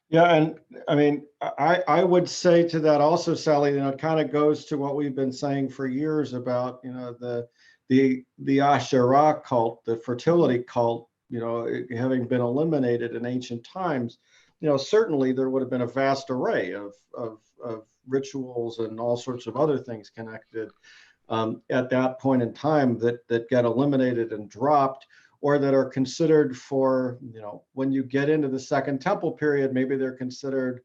Yeah, and I mean, I would say to that also, Sally, it kind of goes to what we've been saying for years about, the Asherah cult, the fertility cult, having been eliminated in ancient times. Certainly there would have been a vast array of rituals and all sorts of other things connected at that point in time that get eliminated and dropped, or that are considered for, when you get into the Second Temple period, maybe they're considered,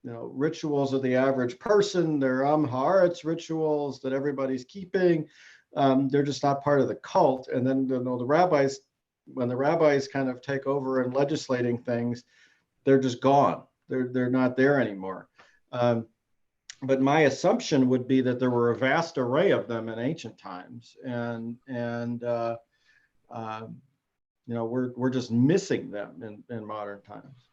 rituals of the average person. They're Haaretz rituals that everybody's keeping. They're just not part of the cult. And then, the rabbis, when the rabbis kind of take over and legislating things, they're just gone. They're not there anymore. But my assumption would be that there were a vast array of them in ancient times, and we're just missing them in modern times.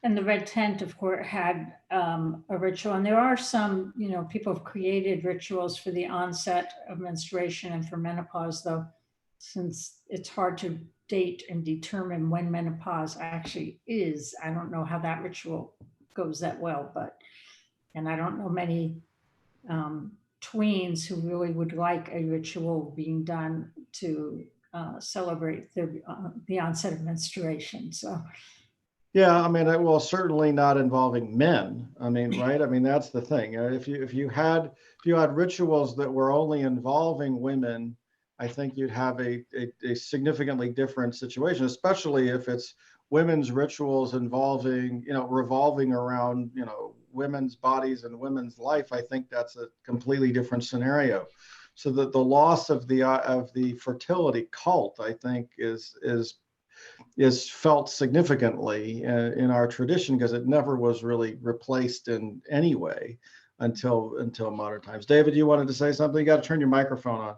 And the red tent, of course, had a ritual, and there are some, people have created rituals for the onset of menstruation and for menopause, though, since it's hard to date and determine when menopause actually is. I don't know how that ritual goes that well, and I don't know many tweens who really would like a ritual being done to celebrate the onset of menstruation. So, yeah, I mean, well, certainly not involving men. I mean, right? I mean, that's the thing. If you had rituals that were only involving women, I think you'd have a significantly different situation, especially if it's women's rituals involving, revolving around, women's bodies and women's life. I think that's a completely different scenario. So that the loss of the fertility cult, I think, is felt significantly in our tradition, because it never was really replaced in any way until modern times. David, you wanted to say something? You got to turn your microphone on.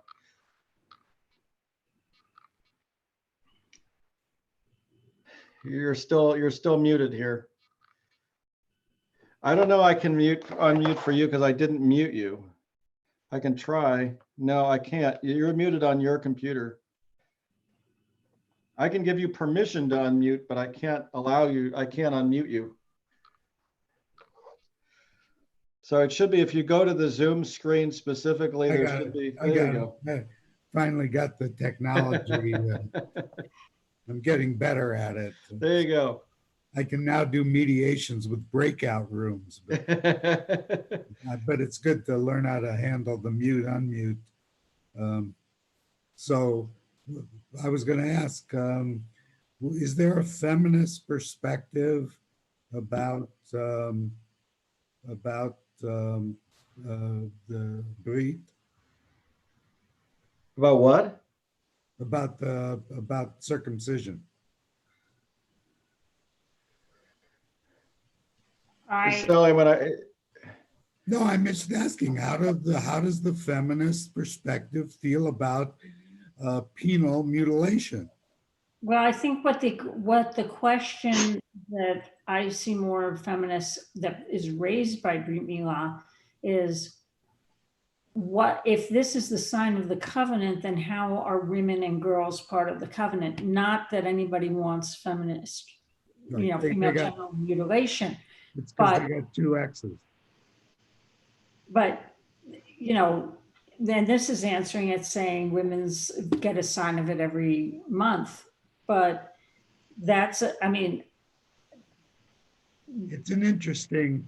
You're still muted here. I don't know. I can unmute for you because I didn't mute you. I can try. No, I can't. You're muted on your computer. I can give you permission to unmute, but I can't unmute you. So it should be, if you go to the Zoom screen specifically, there should be, there you go. I finally got the technology. I'm getting better at it. There you go. I can now do mediations with breakout rooms, but it's good to learn how to handle the mute, unmute. So I was going to ask, is there a feminist perspective about the Brit? About what? About circumcision? No, I'm just asking, how does the feminist perspective feel about penal mutilation? Well, I think what the question that I see more feminists that is raised by Brit Milah is, what if this is the sign of the covenant, then how are women and girls part of the covenant? Not that anybody wants feminist, Right. female genital mutilation. It's because they got two X's. But, then this is answering it saying women's get a sign of it every month. But it's interesting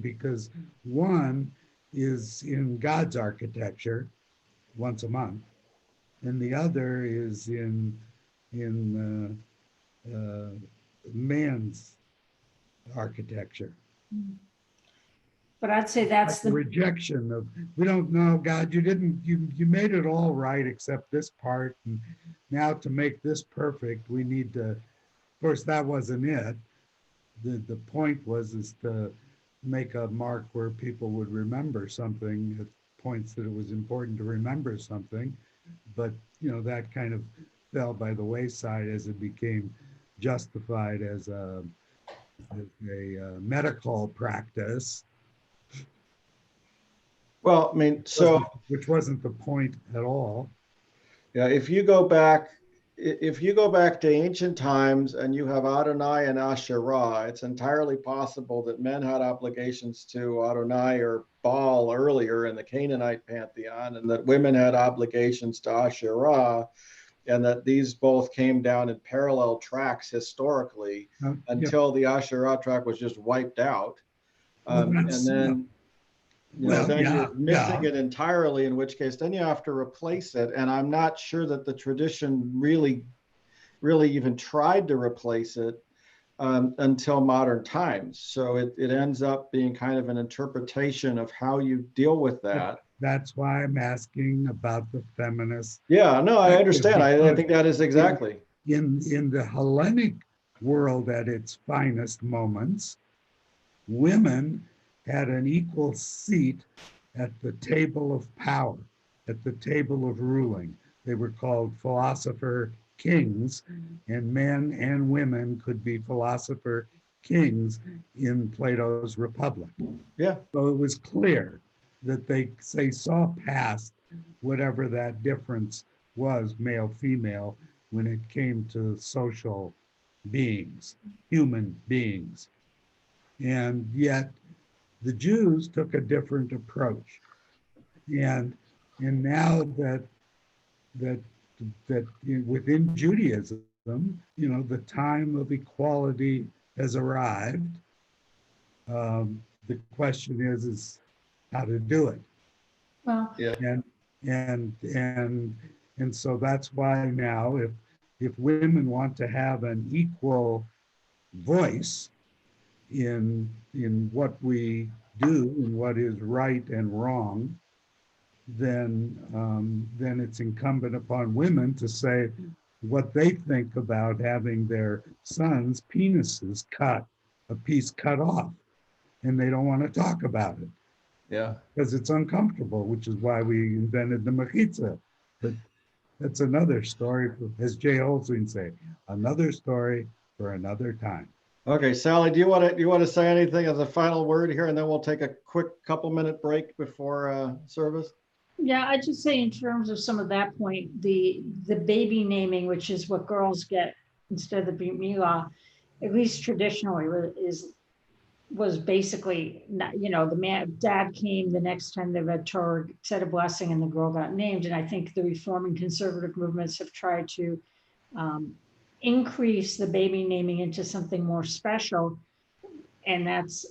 because one is in God's architecture once a month, and the other is in man's architecture. But I'd say that's the rejection of, we don't know, God, you made it all right except this part, and now to make this perfect we need to, of course that wasn't it. The point is to make a mark where people would remember something at points that it was important to remember something, but that kind of fell by the wayside as it became justified as a medical practice. Well, which wasn't the point at all. Yeah, if you go back to ancient times and you have Adonai and Asherah, it's entirely possible that men had obligations to Adonai or Baal earlier in the Canaanite pantheon, and that women had obligations to Asherah, and that these both came down in parallel tracks historically until the Asherah track was just wiped out. And then you're missing it entirely, in which case then you have to replace it. And I'm not sure that the tradition really even tried to replace it until modern times. So it ends up being kind of an interpretation of how you deal with that. That's why I'm asking about the feminist. Yeah, no, I understand. I think that is exactly. In the Hellenic world at its finest moments, women had an equal seat at the table of power, at the table of ruling. They were called philosopher kings, and men and women could be philosopher kings in Plato's Republic. Yeah. So it was clear that they saw past whatever that difference was, male, female, when it came to social beings, human beings. And yet the Jews took a different approach. And now that within Judaism, the time of equality has arrived. The question is how to do it. Well, yeah. And so that's why now, if women want to have an equal voice in what we do and what is right and wrong, then it's incumbent upon women to say what they think about having their sons' penises a piece cut off, and they don't want to talk about it. Yeah. Because it's uncomfortable, which is why we invented the mechitza. But That's another story, as Jay Olson say, another story for another time. Okay, Sally, do you want to say anything as a final word here, and then we'll take a quick couple-minute break before service? Yeah, I just say in terms of some of that point, the baby naming, which is what girls get instead of the Brit Milah, at least traditionally, was basically not, the dad came the next time they read Torah, said a blessing, and the girl got named. And I think the Reform and conservative movements have tried to increase the baby naming into something more special, and that's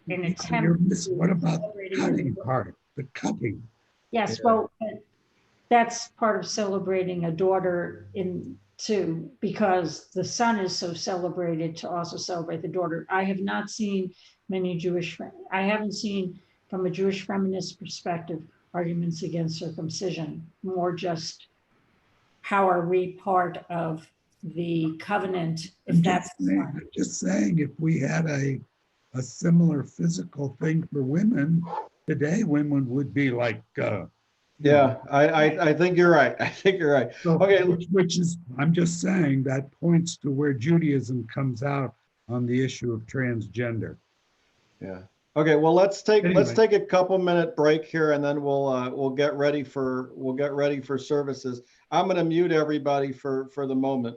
an attempt. What about the cutting part? The cutting. Yes, well, that's part of celebrating a daughter in too, because the son is so celebrated to also celebrate the daughter. I have not seen many I haven't seen from a Jewish feminist perspective arguments against circumcision, more just how are we part of the covenant if that's I'm just saying if we had a similar physical thing for women, today women would be like Yeah, I think you're right. I think you're right. so, Okay. which is, I'm just saying that points to where Judaism comes out on the issue of transgender. Yeah. Okay. Well, let's take Anyway. a couple-minute break here, and then we'll get ready for services. I'm going to mute everybody for the moment.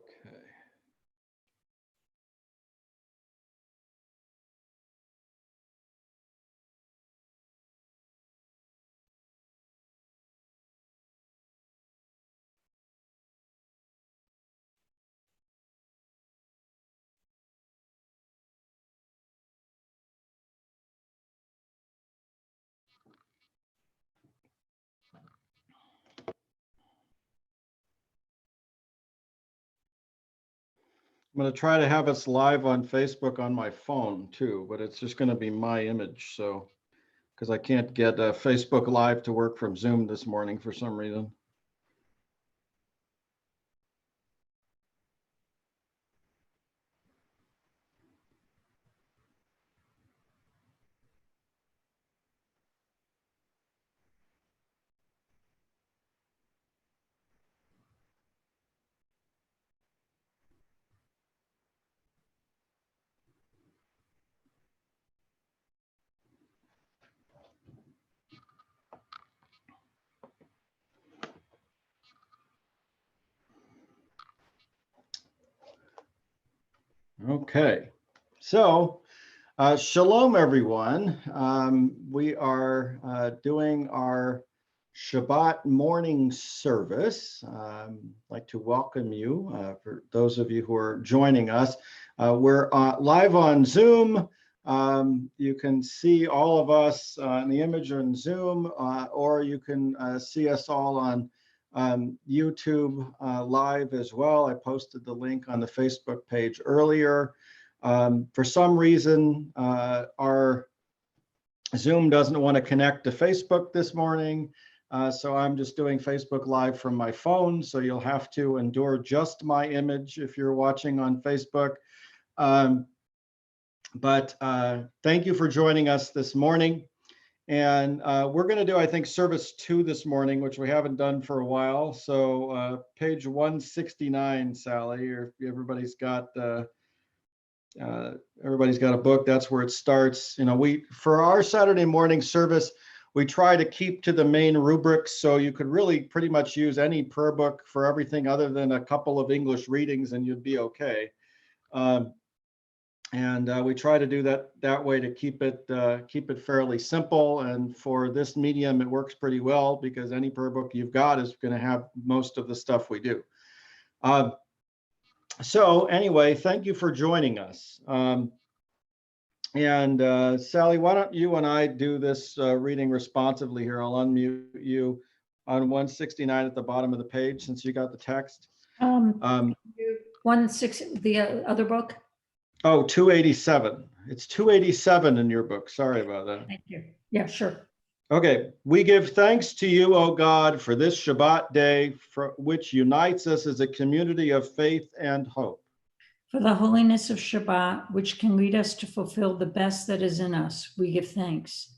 Okay. I'm going to try to have us live on Facebook on my phone too, but it's just going to be my image. So, because I can't get Facebook Live to work from Zoom this morning for some reason. Okay, so shalom, everyone. We are doing our Shabbat morning service. I'd like to welcome you, for those of you who are joining us. We're live on Zoom. You can see all of us in the image on Zoom, or you can see us all on YouTube live as well. I posted the link on the Facebook page earlier. For some reason, our Zoom doesn't want to connect to Facebook this morning. So I'm just doing Facebook Live from my phone. So you'll have to endure just my image if you're watching on Facebook. But thank you for joining us this morning. And we're going to do, I think, service 2 this morning, which we haven't done for a while. So page 169, Sally, or if everybody's got a book, that's where it starts. You know, for our Saturday morning service, we try to keep to the main rubrics. So you could really pretty much use any prayer book for everything other than a couple of English readings and you'd be okay. And we try to do that way to keep it fairly simple. And for this medium, it works pretty well because any prayer book you've got is going to have most of the stuff we do. So anyway, thank you for joining us. Sally, why don't you and I do this reading responsively here? I'll unmute you on 169 at the bottom of the page since you got the text. 16, the other book. Oh, 287. It's 287 in your book. Sorry about that. Thank you. Yeah, sure. Okay. We give thanks to you, O God, for this Shabbat day, which unites us as a community of faith and hope. For the holiness of Shabbat, which can lead us to fulfill the best that is in us, we give thanks.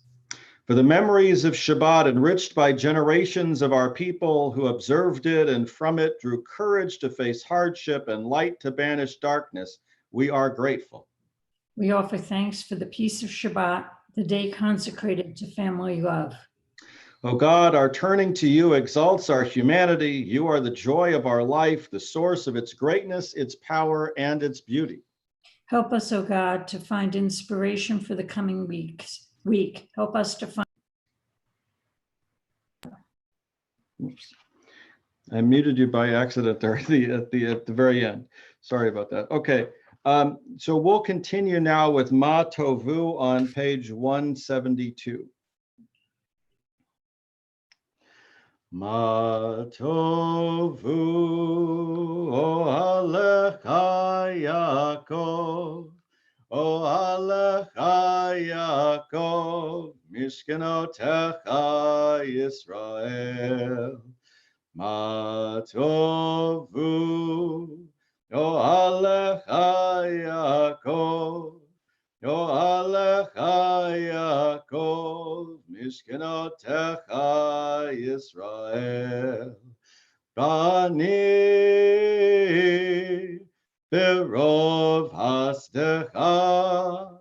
For the memories of Shabbat enriched by generations of our people who observed it and from it drew courage to face hardship and light to banish darkness, we are grateful. We offer thanks for the peace of Shabbat, the day consecrated to family love. O God, our turning to you exalts our humanity. You are the joy of our life, the source of its greatness, its power, and its beauty. Help us, O God, to find inspiration for the coming week. Help us to find. Oops. I muted you by accident there at the very end. Sorry about that. Okay. So we'll continue now with Ma Tovu on page 172. Ma Tovu Alecha Yaakov, Alecha Yaakov, Mishkenotecha Yisrael. Ma Tovu Alecha Yaakov, Alecha Yaakov, Mishkenotecha Yisrael. Bani berov hasdecha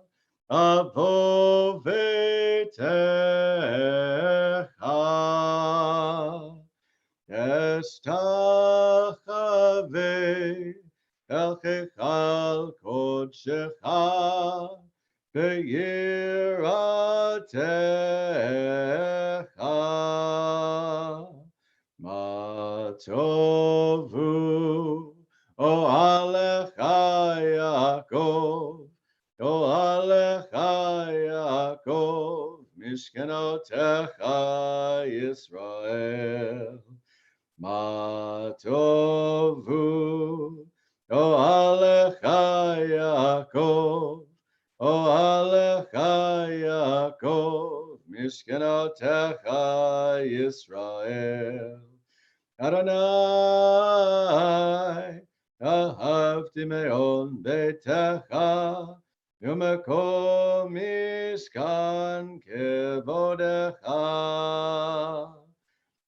avo vetecha estachave el chechal kodshecha be'yiratecha. Ma tovu alecha Yaakov, alecha Yaakov, mishkenotecha Yisrael. Ma tovu alecha Yaakov, alecha Yaakov, mishkenotecha Yisrael. Adonai, ahavti me'on betecha, u'mekom mishkan kevodecha.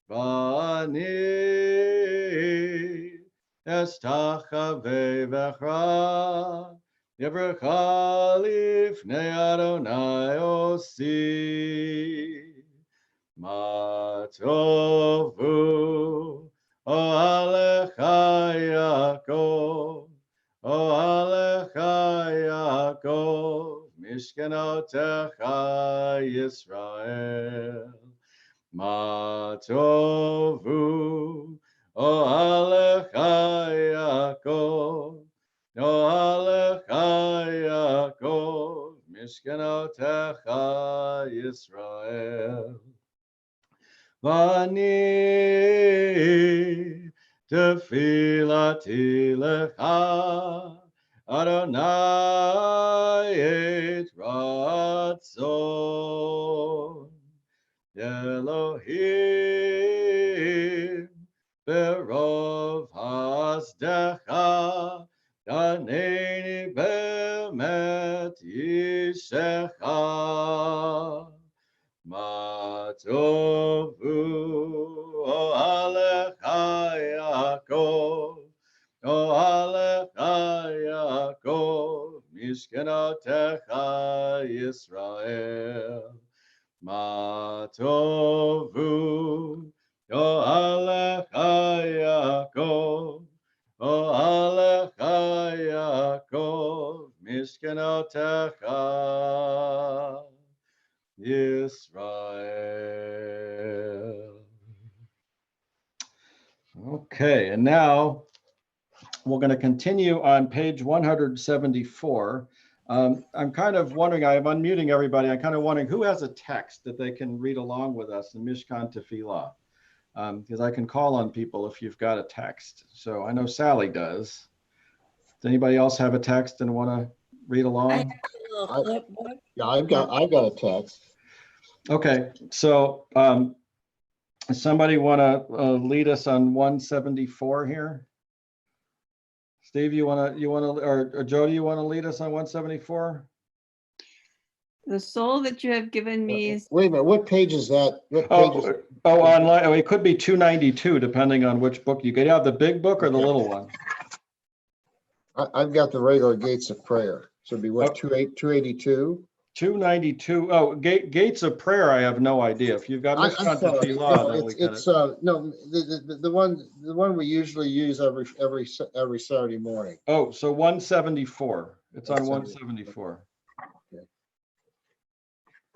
Bani estachave v'chra, yevrecha lifnei Adonai osi. Ma tovu alecha Yaakov, alecha Yaakov, mishkenotecha Yisrael. Ma tovu alecha Yaakov, alecha Yaakov, mishkenotecha Yisrael. Vani tefilati lecha Adonai et ratzon Elohim berov hasdecha Daneni bemet yishecha Matovu alecha Yaakov alecha Yaakov Mishkenotecha Yisrael Matovu alecha Yaakov alecha Yaakov Mishkenotecha Israel. Okay, and now we're going to continue on page 174. I'm kind of wondering, I'm unmuting everybody. I'm kind of wondering who has a text that they can read along with us in Mishkan Tefillah, because I can call on people if you've got a text. So I know Sally does. Does anybody else have a text and want to read along? Yeah, I've got a text. Okay, so somebody want to lead us on 174 here? Steve, or Jody, you want to lead us on 174? The soul that you have given me is Wait a minute, what page is that? What page is Online. Oh, it could be 292, depending on which book you get. You have the big book or the little one? I've got the regular Gates of Prayer. So it'd be what, 282? 292. Oh, Gates of Prayer, I have no idea. If you've got Mishkan Tefillah, then we get it. No, the one we usually use every Saturday morning. Oh, so 174. It's on 174. 174.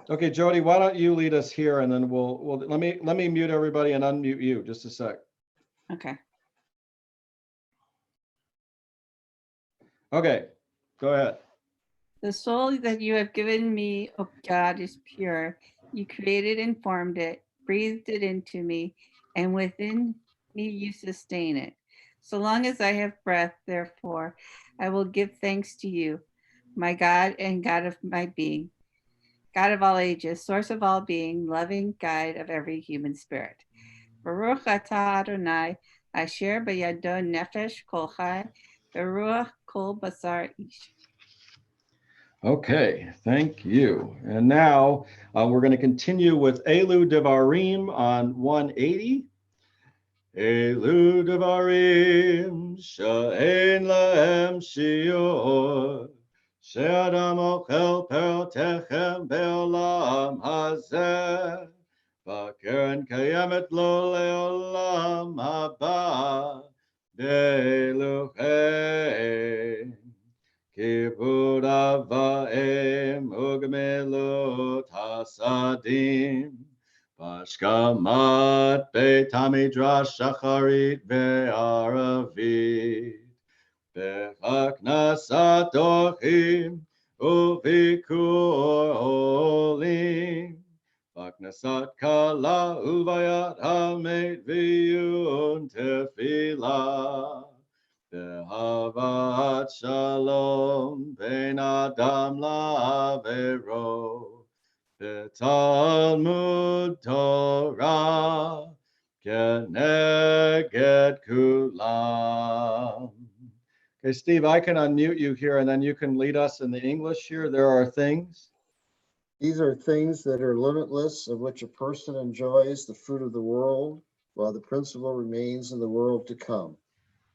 Okay, Jody, why don't you lead us here, and then we'll let me mute everybody and unmute you. Just a sec. okay. Okay, go ahead. The soul that you have given me, O God, is pure. You created and formed it, breathed it into me, and within me you sustain it. So long as I have breath, therefore, I will give thanks to you, my God and God of my being, God of all ages, source of all being, loving guide of every human spirit. Baruch atah Adonai, asher b'yado nefesh kol chai, beruach kol basar ish. Okay, thank you. And now we're going to continue with Elu Devarim on 180. Elu Devarim she'en lahem shiur, she'adam ochel perotechem be'olam hazeh, v'keren kayemet lo le'olam haba, be'eluchem. Kibud avaim ugmelut hasadim Bashkamat beit hamidrash shacharit ve'aravit Bechaknasat orchim uvikur olim Baknasat kala uvayat hamet v'yun tefillah Behavat shalom ben adam lavero betalmud Torah keneged kulam. Okay, Steve, I can unmute you here and then you can lead us in the English here. There are things. These are things that are limitless, of which a person enjoys the fruit of the world, while the principle remains in the world to come.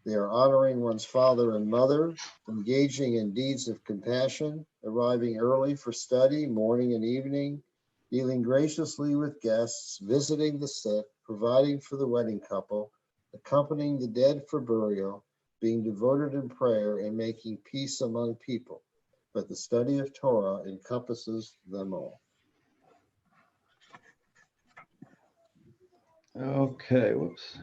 They are honoring one's father and mother, engaging in deeds of compassion, arriving early for study, morning and evening, dealing graciously with guests, visiting the sick, providing for the wedding couple, accompanying the dead for burial, being devoted in prayer, and making peace among people. But the study of Torah encompasses them all. Okay, whoops.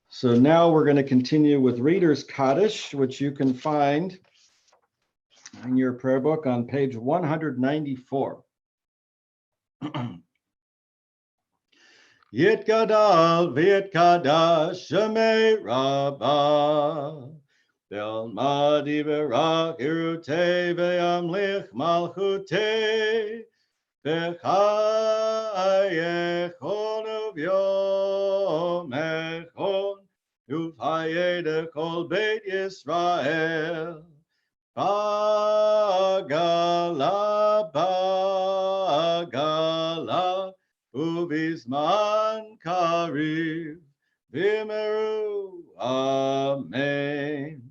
So now we're going to continue with Reader's Kaddish, which you can find in your prayer book on page 194. Yitgadal v'yitkadash shemei rabbah. Delma diberak irute ve'amlich malchute. V'chayechon uvyomechon. Uv'hayed kol beit Yisrael. Bagala, bagala, ubizman kariv, vimeru, amen.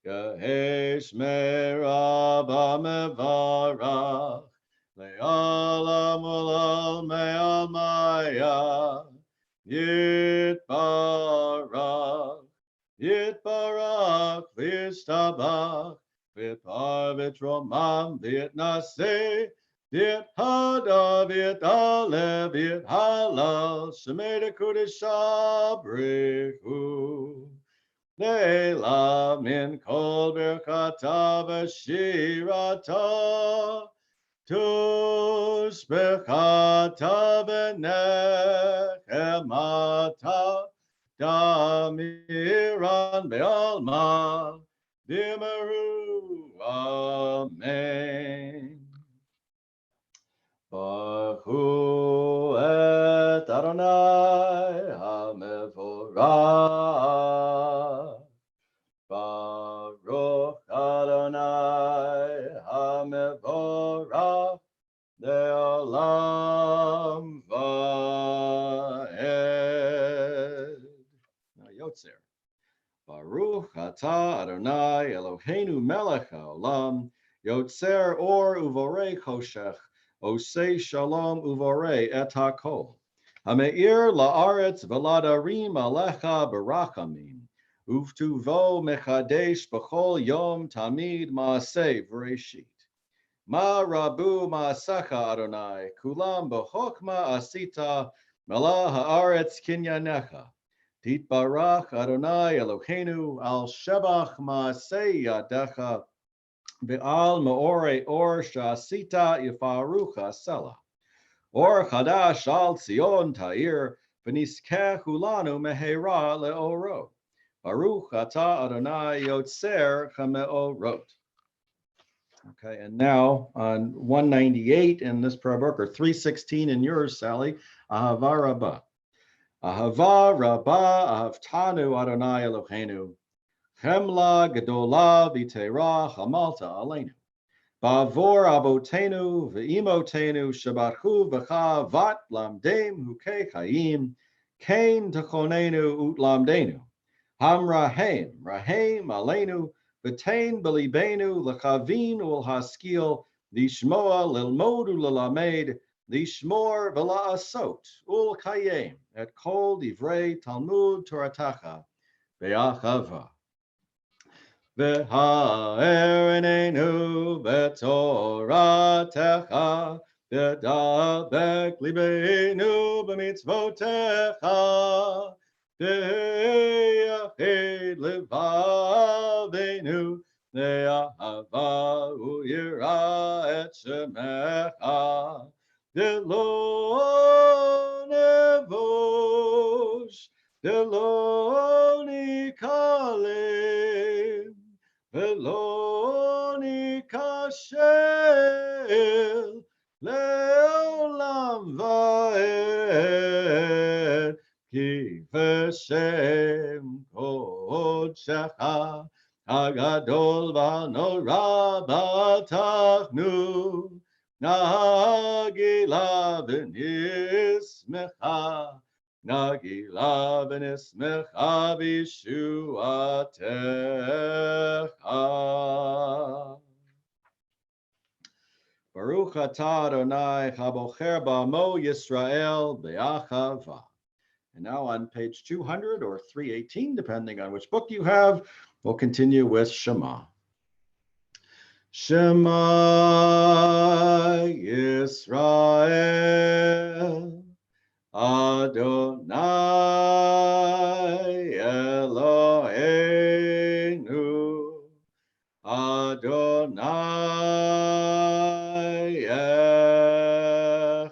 Yehesh merabah mevarach, le'alam ulal me'almaya, yitbarach, yitbarach, v'yishtabach, V'par v'tromam v'yitnaseh v'yithada v'yitale v'yithalal shemei dekudesha brichu leila min kol birchata v'shirata tushbechata v'nechemata damiran be'alma Dimaru, amen. Baruch et Adonai hamevorach. Baruch Adonai hamevorach. Le'olam va'ed. Now, Yotzer. Baruch atah Adonai Eloheinu melech haolam, yotzer or uvorei choshech, osei shalom uvorei et hakol. Hameir la'aretz v'ladarim alecha barachamim, uvtuvo mechadesh b'chol yom tamid maaseh v'reshit. Ma rabu ma'asecha Adonai, kulam b'chokma asita, mela haaretz kinyanecha. Titbarach Adonai Eloheinu al shebach ma'aseh yadecha ve'al ma'orei or shasita yifarucha sela. Or chadash al Tzion ta'ir v'niskeh hulanu mehera le'oro. Baruch atah Adonai yotzer chame'orot. Okay, and now on 198 in this prayer book, or 316 in yours, Sally, Ahava Rabbah. Ahava Rabbah Ahavtanu Adonai Eloheinu, Chemla Gedola V'Teira Chamalta Aleinu, Ba'avor Abotenu V'Imotenu Shabatchu V'cha Vat Lamdem Hukei Chaim, Kain Tachonenu Ut Lamdenu, Hamrahem Rahem Aleinu, V'Tein Belibenu L'Chavin Ul'Haskil, Lishmoa Lilmod U'Lelamed, Lishmor v'la'asot ul kayem et kol divrei Talmud Toratacha be'achava. V'ha'erinenu b'toratecha v'dabek libeinu b'mitzvotecha v'yachid livavenu ve'ahava u'yira et shemecha Delo nevosh, delo nikalem, velo nikashel, leolam vaed, ki v'shem kodshecha, hagadol v'norah batachnu, Nagila v'nismecha, Nagila v'nismecha b'shuatecha. Baruch atah Adonai chabocher ba'amo Yisrael be'achava. And now on page 200 or 318, depending on which book you have, we'll continue with Shema. Shema Yisrael, Adonai Eloheinu, Adonai Echad.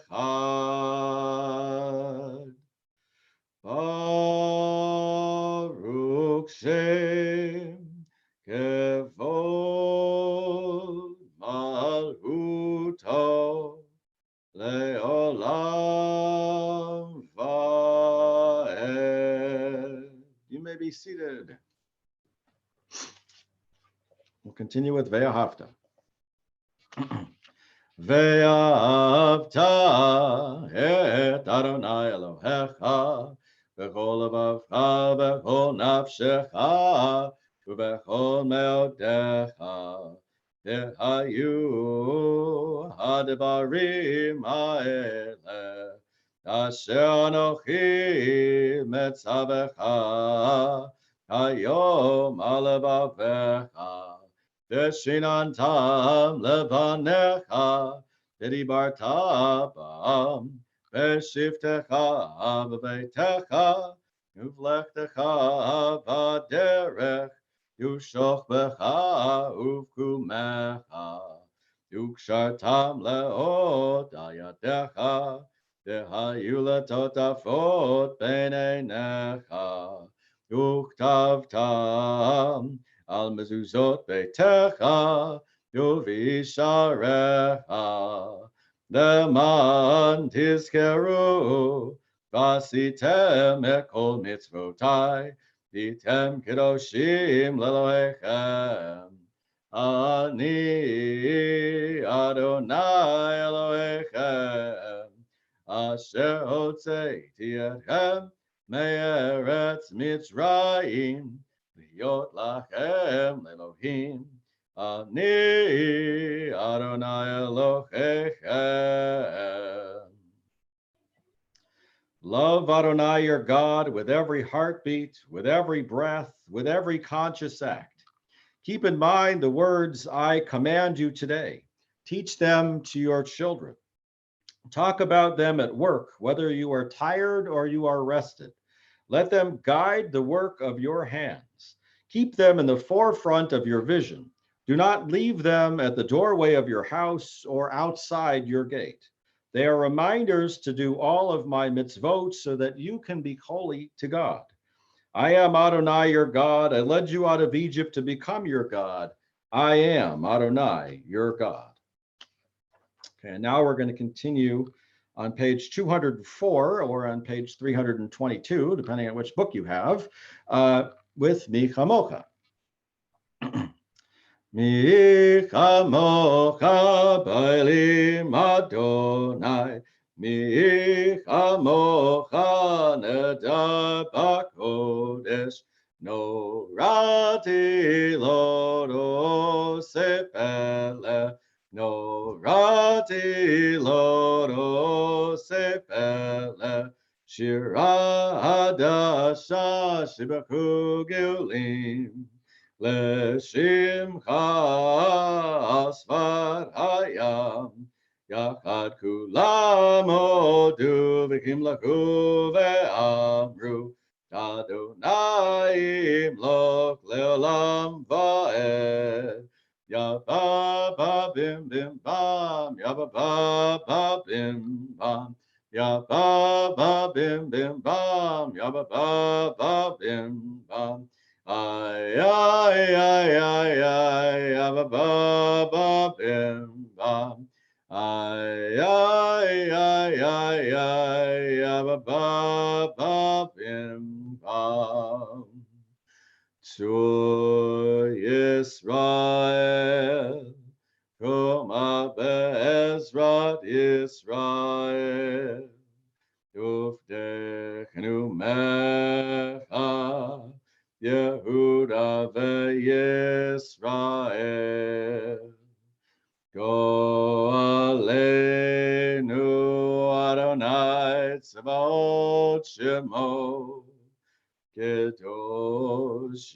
continue with Ve'ahavta. Ve'ahavta et Adonai Elohecha b'chol levavcha b'chol nafshecha u'b'chol meodecha v'hayu hadabarim ha'eleh asher anochi metzavecha hayom alevavecha Veshinantam levanecha v'dibarta bam v'shivtecha b'beitecha uvlechtecha b'derech yushochbecha uvkumecha yukshartam leod ayadecha v'hayu letotafot b'neinecha yuktavtam al mezuzot beitecha yuvisharecha leman tizkeru vasitem ekol mitzvotai vitem kedoshim leloechem ani Adonai Elohechem asher hotzeiti etchem me'eretz Mitzrayim Yot lachem Elohim, ani Adonai Elohechem. Love Adonai your God with every heartbeat, with every breath, with every conscious act. Keep in mind the words I command you today. Teach them to your children. Talk about them at work, whether you are tired or you are rested. Let them guide the work of your hands. Keep them in the forefront of your vision. Do not leave them at the doorway of your house or outside your gate. They are reminders to do all of my mitzvot so that you can be holy to God. I am Adonai your God. I led you out of Egypt to become your God. I am Adonai your God. Okay, and now we're going to continue on page 204 or on page 322, depending on which book you have, with Mi Chamocha. Mi chamocha b'elim Adonai, mi chamocha nedar b'kodesh, norati lo oseh peleh, norati lo oseh peleh, shira hadasha shibaku geulim. L'shimcha asfar hayam yachad kulam odu v'kimlaku ve'amru Adonai imlok leolam va'ed Yabba bim bim bam yabba bim bam yabba bim bim bam yabba bim bam ay, ay, ay, ay, ay, ba, ba, bim, bam. Ay, ay, ay, ay, ay, ba, ba, bim, bam. To Yisrael, Koma be'ezrat Yisrael, Uvdechnu mecha, Yehuda ve'Yisrael. Go aleinu Adonai tzvaot shemo, Kedosh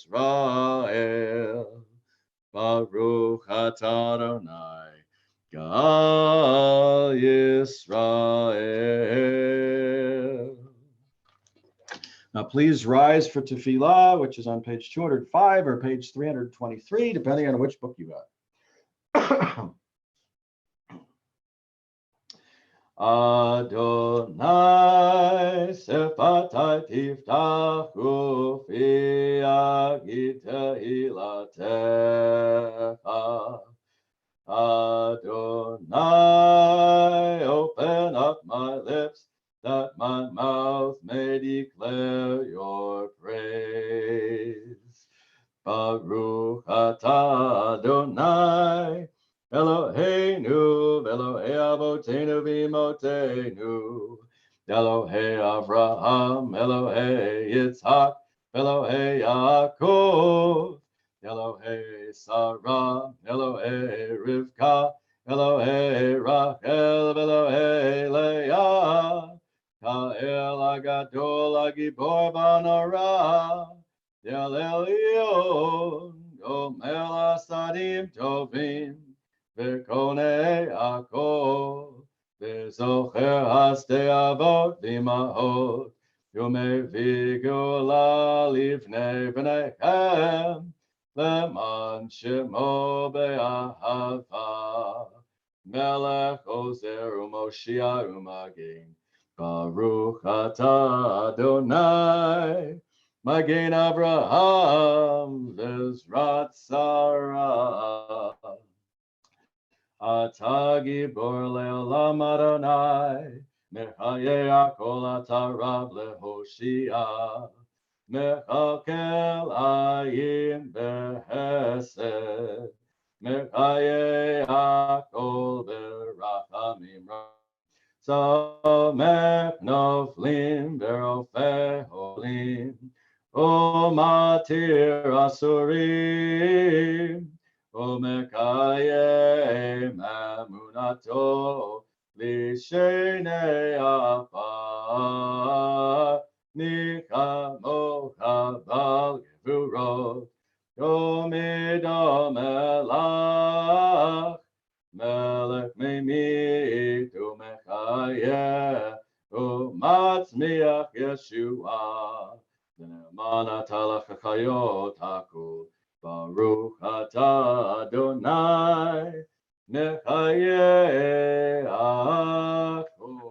Yisrael. Baruch atah Adonai, Gal Yisrael. Now, please rise for tefillah, which is on page 205 or page 323, depending on which book you have. Adonai sefatai tiftachu fi agid tehilatecha. Adonai, open up my lips, that my mouth may declare your praise. Baruch atah Adonai, Eloheinu, Elohei Avotenu v'imotenu, Elohei Avraham, Elohei Yitzhak, Elohei Yaakov, Elohei Sarah, Elohei Rivka, Elohei Rachel, Elohei Leah, Ka'el Agadol Agibor Vanora, Del Elyon, Gomel Asadim Tovim, V'konei Akol, V'zocher Hasdei Avot V'imahot, Yomei V'gola Livnei V'nechem, Leman Shemo Be'ahava, Melech Ozer U'Moshiach U'Magin, Baruch atah Adonai, Magen Abraham, V'ezrat Sarah, Atah Gibor Le'olam Adonai, Mechaye Akol atah Rav Lehoshia, Mechakel Ayin Behesed, Mechaye Akol Berachamim, Samech Noflim Berofeh Holim, O Matir Asurim, O Mekayem Amunato, Lishenei Afar, Nika Mocha Bal Gevurot, Yomidom Elach, Melech Meimit Umechayeh, Umatzmiach Yeshua, Ne'eman atah l'chachayot hakol, Baruch atah Adonai, Mechayeh hakol.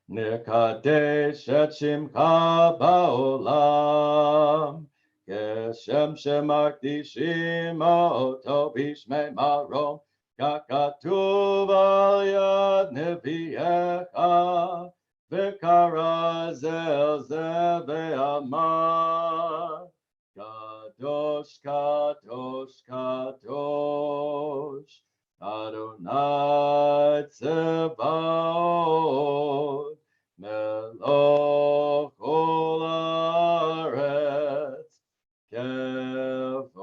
Nekadesh et shimcha ba'olam, Keshem shemakdishim oto bishmei marom, Kakatuv al yad neviecha, V'kara zel ze ve'amar, Kadosh, Kadosh, Kadosh, Adonai Tzebaot, Meloch kol haaretz, Kevodo.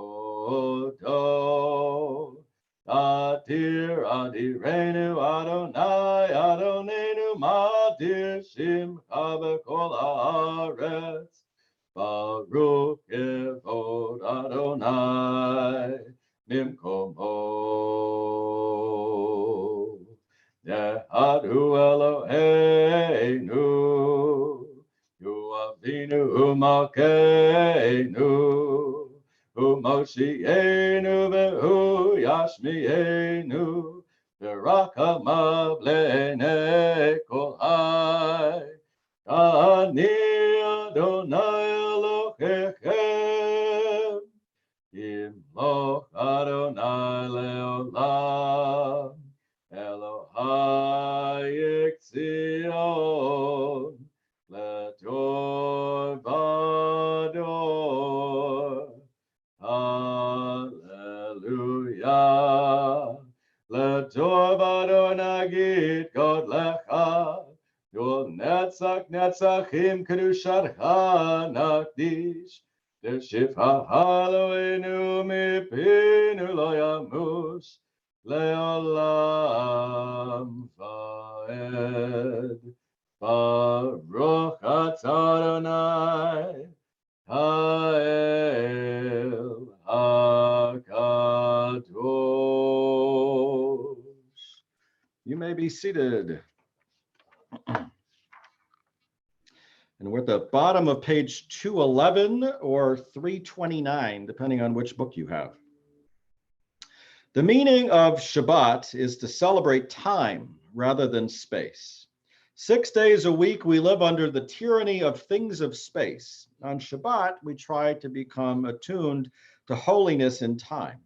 Adir Adirenu Adonai Adonenu Madir Shimcha B'kol haaretz, Baruch Kevod Adonai Mimkomo. Yehadu Eloheinu, Yu Avinu Umalkeinu, Umoshienu Ve'u Yashmienu, V'rachamav Le'nei Kol Hai, Ani Adonai Elohechem, Yimloch Adonai Le'olam, Elohai Yitzion, Le'tor Vador, Hallelujah. Le'tor Vador Nagid God Lecha, Yol Netzach Netzachim Kedushatcha Nakdish, Shifha Haloenu Mipinu Lo Yamush, Le'olam Vaed. Baruch atah Adonai, Ha'el HaKadosh. You may be seated. And we're at the bottom of page 211 or 329, depending on which book you have. The meaning of Shabbat is to celebrate time rather than space. 6 days a week, we live under the tyranny of things of space. On Shabbat, we try to become attuned to holiness in time.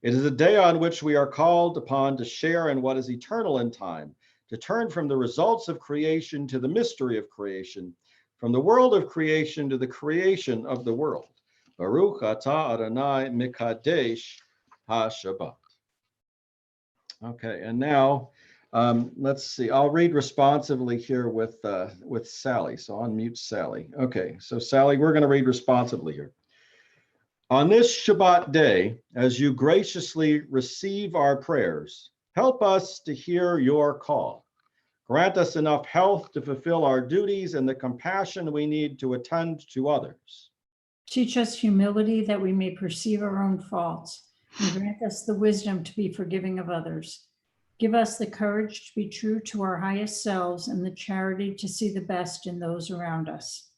It is a day on which we are called upon to share in what is eternal in time, to turn from the results of creation to the mystery of creation, from the world of creation to the creation of the world. Baruch atah Adonai Mikadesh HaShabbat. Okay, and now let's see. I'll read responsively here with Sally. So I'll unmute Sally. Okay, so Sally, we're going to read responsively here. On this Shabbat day, as you graciously receive our prayers, help us to hear your call. Grant us enough health to fulfill our duties and the compassion we need to attend to others. Teach us humility that we may perceive our own faults, and grant us the wisdom to be forgiving of others. Give us the courage to be true to our highest selves and the charity to see the best in those around us.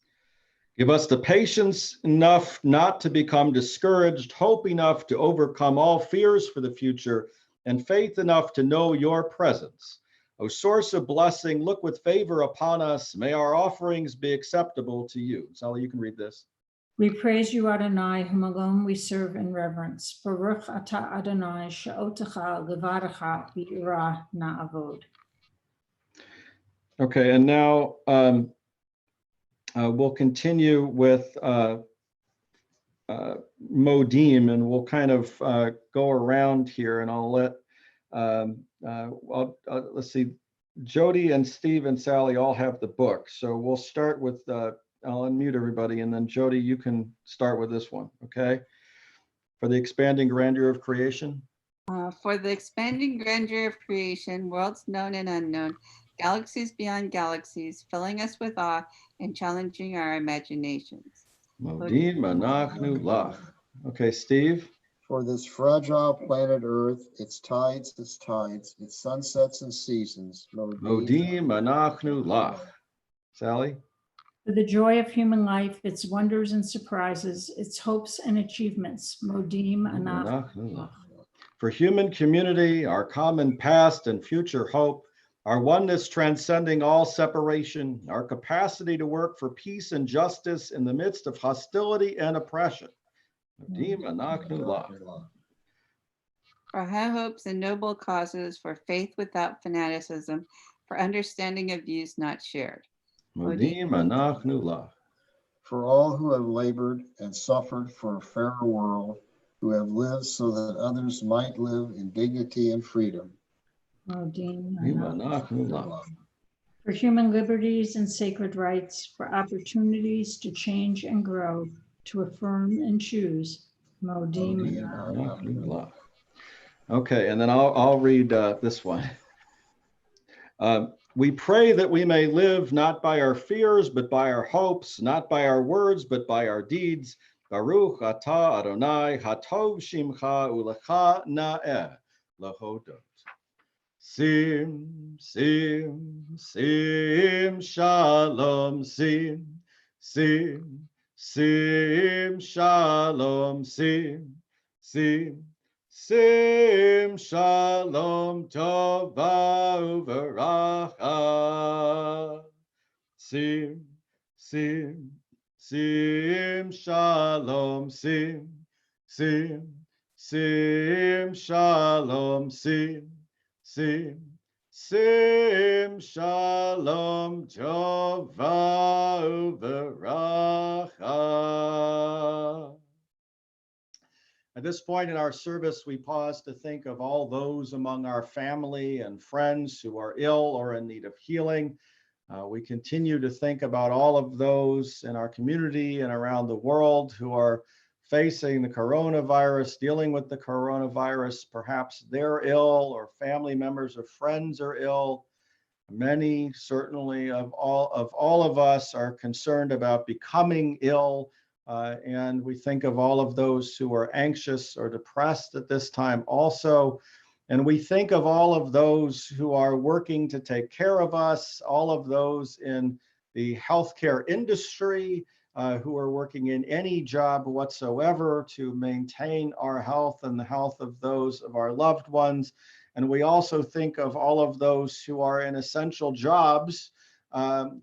Give us the patience enough not to become discouraged, hope enough to overcome all fears for the future, and faith enough to know your presence. O source of blessing, look with favor upon us. May our offerings be acceptable to you. Sally, you can read this. We praise you, Adonai, whom alone we serve in reverence. Baruch atah Adonai, she'otecha levadecha v'ira na'avod. Okay, and now we'll continue with Modim, and we'll kind of go around here, and I'll let, let's see, Jody and Steve and Sally all have the book. So we'll start with, I'll unmute everybody, and then Jody, you can start with this one, okay? For the expanding grandeur of creation. For the expanding grandeur of creation, worlds known and unknown, galaxies beyond galaxies, filling us with awe and challenging our imaginations. Modim anachnu lach. Okay, Steve. For this fragile planet Earth, its tides, its sunsets and seasons. Modim anachnu lach. Sally. For the joy of human life, its wonders and surprises, its hopes and achievements. Modim anachnu lach. For human community, our common past and future hope, our oneness transcending all separation, our capacity to work for peace and justice in the midst of hostility and oppression. Modim anachnu lach. For high hopes and noble causes, for faith without fanaticism, for understanding of views not shared. Modim anachnu lach. For all who have labored and suffered for a fairer world, who have lived so that others might live in dignity and freedom. Modim anachnu lach. For human liberties and sacred rights, for opportunities to change and grow, to affirm and choose. Modim anachnu lach. Okay, and then I'll read this one. We pray that we may live not by our fears, but by our hopes, not by our words, but by our deeds. Baruch atah Adonai hatov shimcha ulecha na'eh lahodot. Sim, sim, sim, shalom, sim, sim, sim, shalom, sim, sim, sim, shalom, tova uveracha. Sim, sim, sim, shalom, sim, sim, sim, shalom, sim, sim, sim, shalom, tova uveracha. At this point in our service, we pause to think of all those among our family and friends who are ill or in need of healing. We continue to think about all of those in our community and around the world who are facing the coronavirus, dealing with the coronavirus. Perhaps they're ill, or family members or friends are ill. Many, certainly of all of us, are concerned about becoming ill. And we think of all of those who are anxious or depressed at this time also. And we think of all of those who are working to take care of us, all of those in the healthcare industry who are working in any job whatsoever to maintain our health and the health of those of our loved ones. And we also think of all of those who are in essential jobs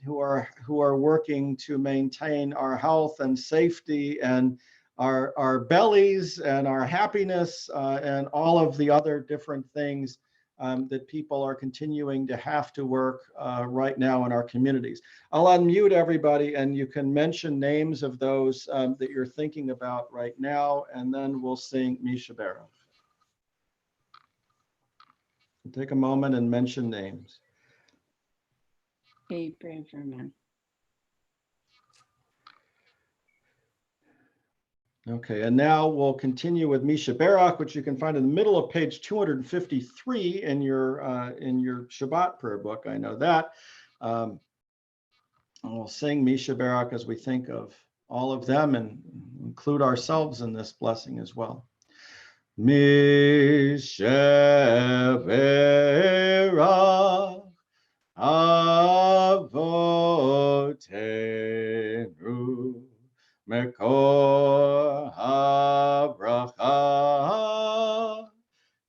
who are working to maintain our health and safety and our bellies and our happiness and all of the other different things that people are continuing to have to work right now in our communities. I'll unmute everybody and you can mention names of those that you're thinking about right now, and then we'll sing Misha Baruch. Take a moment and mention names. Braverman. Okay, and now we'll continue with Misha Baruch, which you can find in the middle of page 253 in your Shabbat prayer book. I know that. And we'll sing Misha Baruch as we think of all of them and include ourselves in this blessing as well. Misha Baruch Avotenu Mekor habracha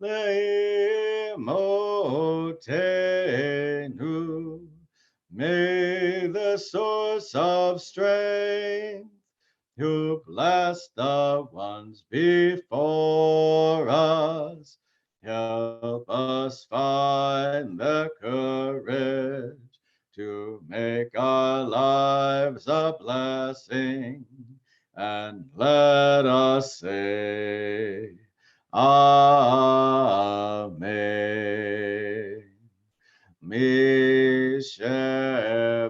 leimotenu. May the source of strength who bless the ones before us help us find the courage to make our lives a blessing, and let us say, Amen. Misha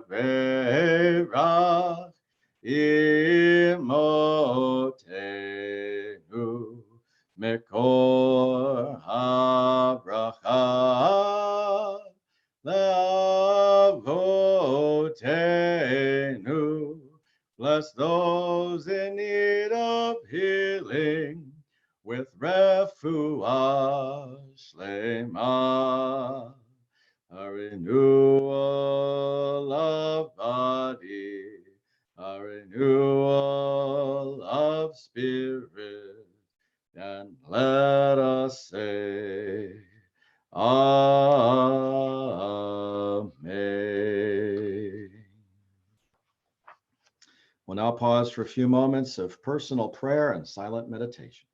Baruch Imotenu Mekor habracha Lavotenu. Bless those in need of healing with refuah shlema, a renewal of body, a renewal of spirit, and let us say, Amen. We'll now pause for a few moments of personal prayer and silent meditation.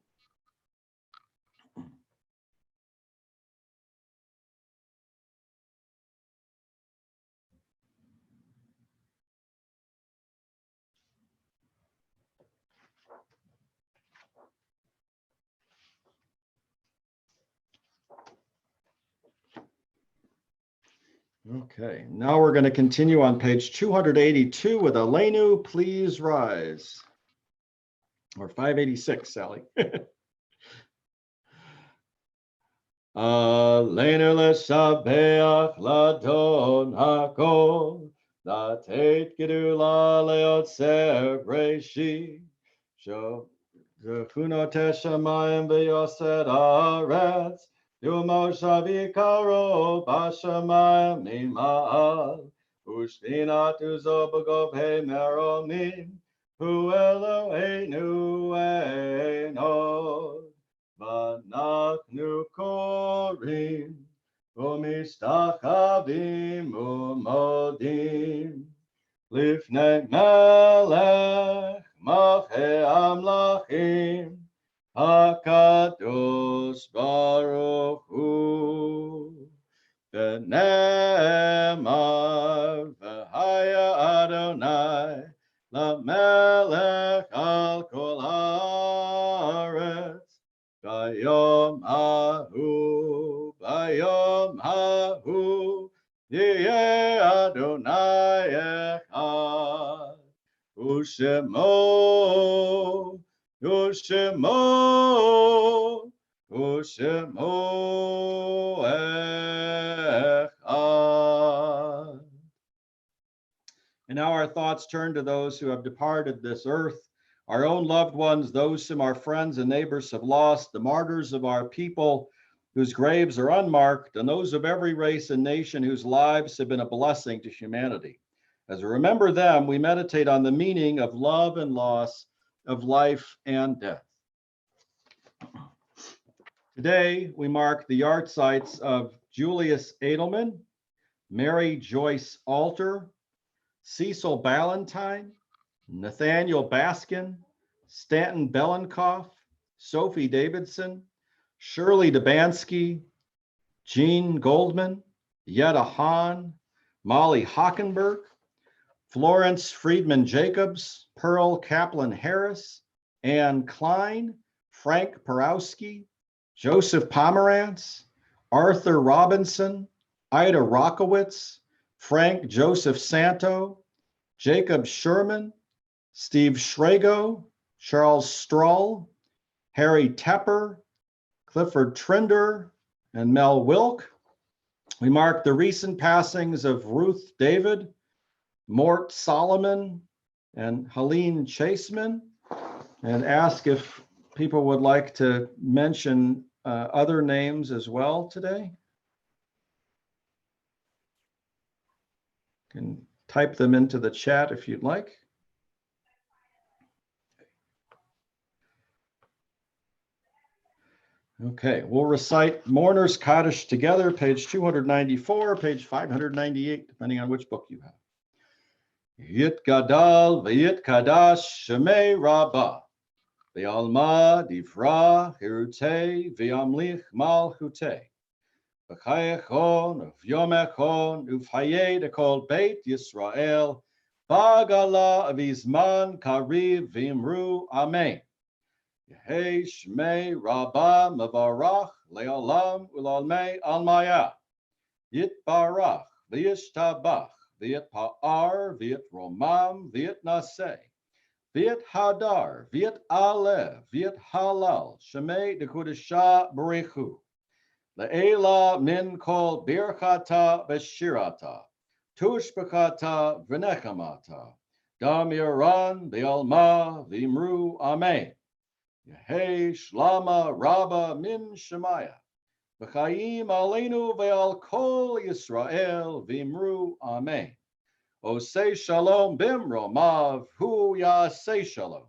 Okay, now we're going to continue on page 282 with Aleinu, please rise. Or 586, Sally. Aleinu l'shabeach l'adon hakol, latet gedula leotzer breishi, Zechuno teshamayim v'yosed haaretz, Yumosha v'karo b'shamayim nima'al, Ushtinat uzo b'govhei meromim, Hu Eloheinu einod, V'anachnu korim, U'mishtachavim u'modim, Lifnei melech Malchei Amlachim, HaKadosh Baruch Hu. V'ne'emar v'haya Adonai LaMelech al kol haaretz. Bayom hahu, Yeh Adonai echad. Ushemo echad. And now our thoughts turn to those who have departed this earth, our own loved ones, those whom our friends and neighbors have lost, the martyrs of our people whose graves are unmarked, and those of every race and nation whose lives have been a blessing to humanity. As we remember them, we meditate on the meaning of love and loss, of life and death. Today, we mark the yahrzeits of Julius Edelman, Mary Joyce Alter, Cecil Ballantyne, Nathaniel Baskin, Stanton Belenkoff, Sophie Davidson, Shirley Debansky, Jean Goldman, Yetta Hahn, Molly Hockenberg, Florence Friedman Jacobs, Pearl Kaplan Harris, Ann Klein, Frank Porowski, Joseph Pomerantz, Arthur Robinson, Ida Rockowitz, Frank Joseph Santo, Jacob Sherman, Steve Schrago, Charles Stroll, Harry Tepper, Clifford Trinder, and Mel Wilk. We mark the recent passings of Ruth David, Mort Solomon, and Helene Chaseman, and ask if people would like to mention other names as well today. You can type them into the chat if you'd like. Okay, we'll recite Mourner's Kaddish together, page 294, page 598, depending on which book you have. Yit Gadal v'yit Kadash Shemei Rabbah v'alma Divra Hirutei v'amlich Malchutei v'chayechon v'yomechon uv'hayed ekol Beit Yisrael b'agala v'izman kariv v'imru Amen. Yehei Shmei Rabbah Mavarach Le'olam Ulalmei Almaya Yitbarach V'yishtabach V'yitpa'ar V'yitromam V'yitnaseh V'yithadar V'yitalev V'yithalal Shemei Dekudesha B'rechu Le'ela Min Kol Birchata V'shirata Tushbachata V'nechamata Dam Yaran V'alma V'imru Amen. Yehei Shlama Rabba Min Shemaya V'chaim Aleinu Ve'al Kol Yisrael V'imru Amen. Osei Shalom Bimromav Hu Yasei Shalom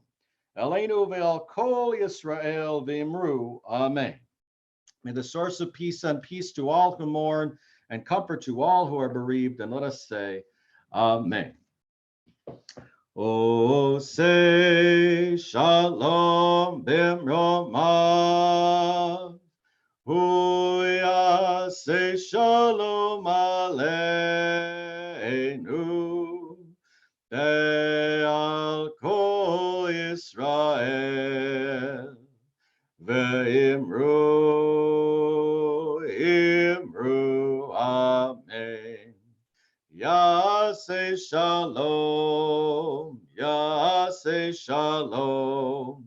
Aleinu Ve'al Kol Yisrael V'imru Amen. May the source of peace send peace to all who mourn and comfort to all who are bereaved, and let us say Amen. Osei Shalom Bimromav Hu Yasei Shalom Aleinu Ve'al Kol Yisrael Ve'imru Amen. Yasei Shalom, Yasei Shalom,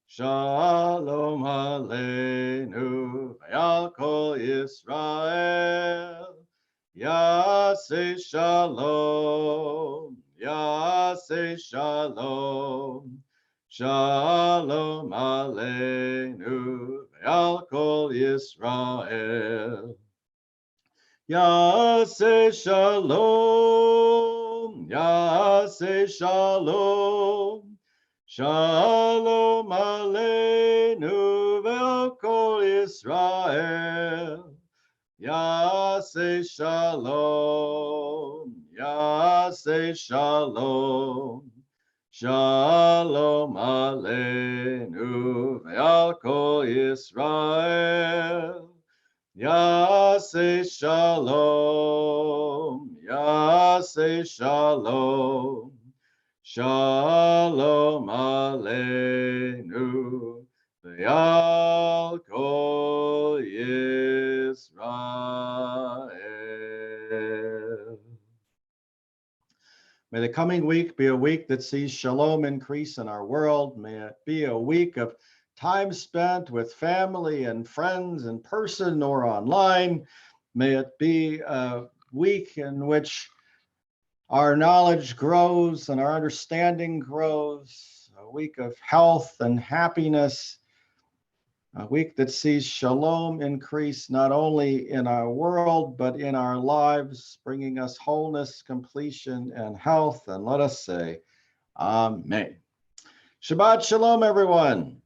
Shalom Aleinu Ve'al Kol Yisrael. Yasei Shalom, Yasei Shalom, Shalom Aleinu Ve'al Kol Yisrael. Yaseh Shalom, Yaseh Shalom, Shalom Aleinu Ve'al Kol Yisrael. Yaseh Shalom, Yaseh Shalom, Shalom Aleinu Ve'al Kol Yisrael. Yaseh Shalom, Yaseh Shalom, Shalom Aleinu Ve'al Kol Yisrael. May the coming week be a week that sees shalom increase in our world. May it be a week of time spent with family and friends in person or online. May it be a week in which our knowledge grows and our understanding grows, a week of health and happiness, a week that sees shalom increase not only in our world, but in our lives, bringing us wholeness, completion, and health. And let us say, Amen. Shabbat Shalom, everyone.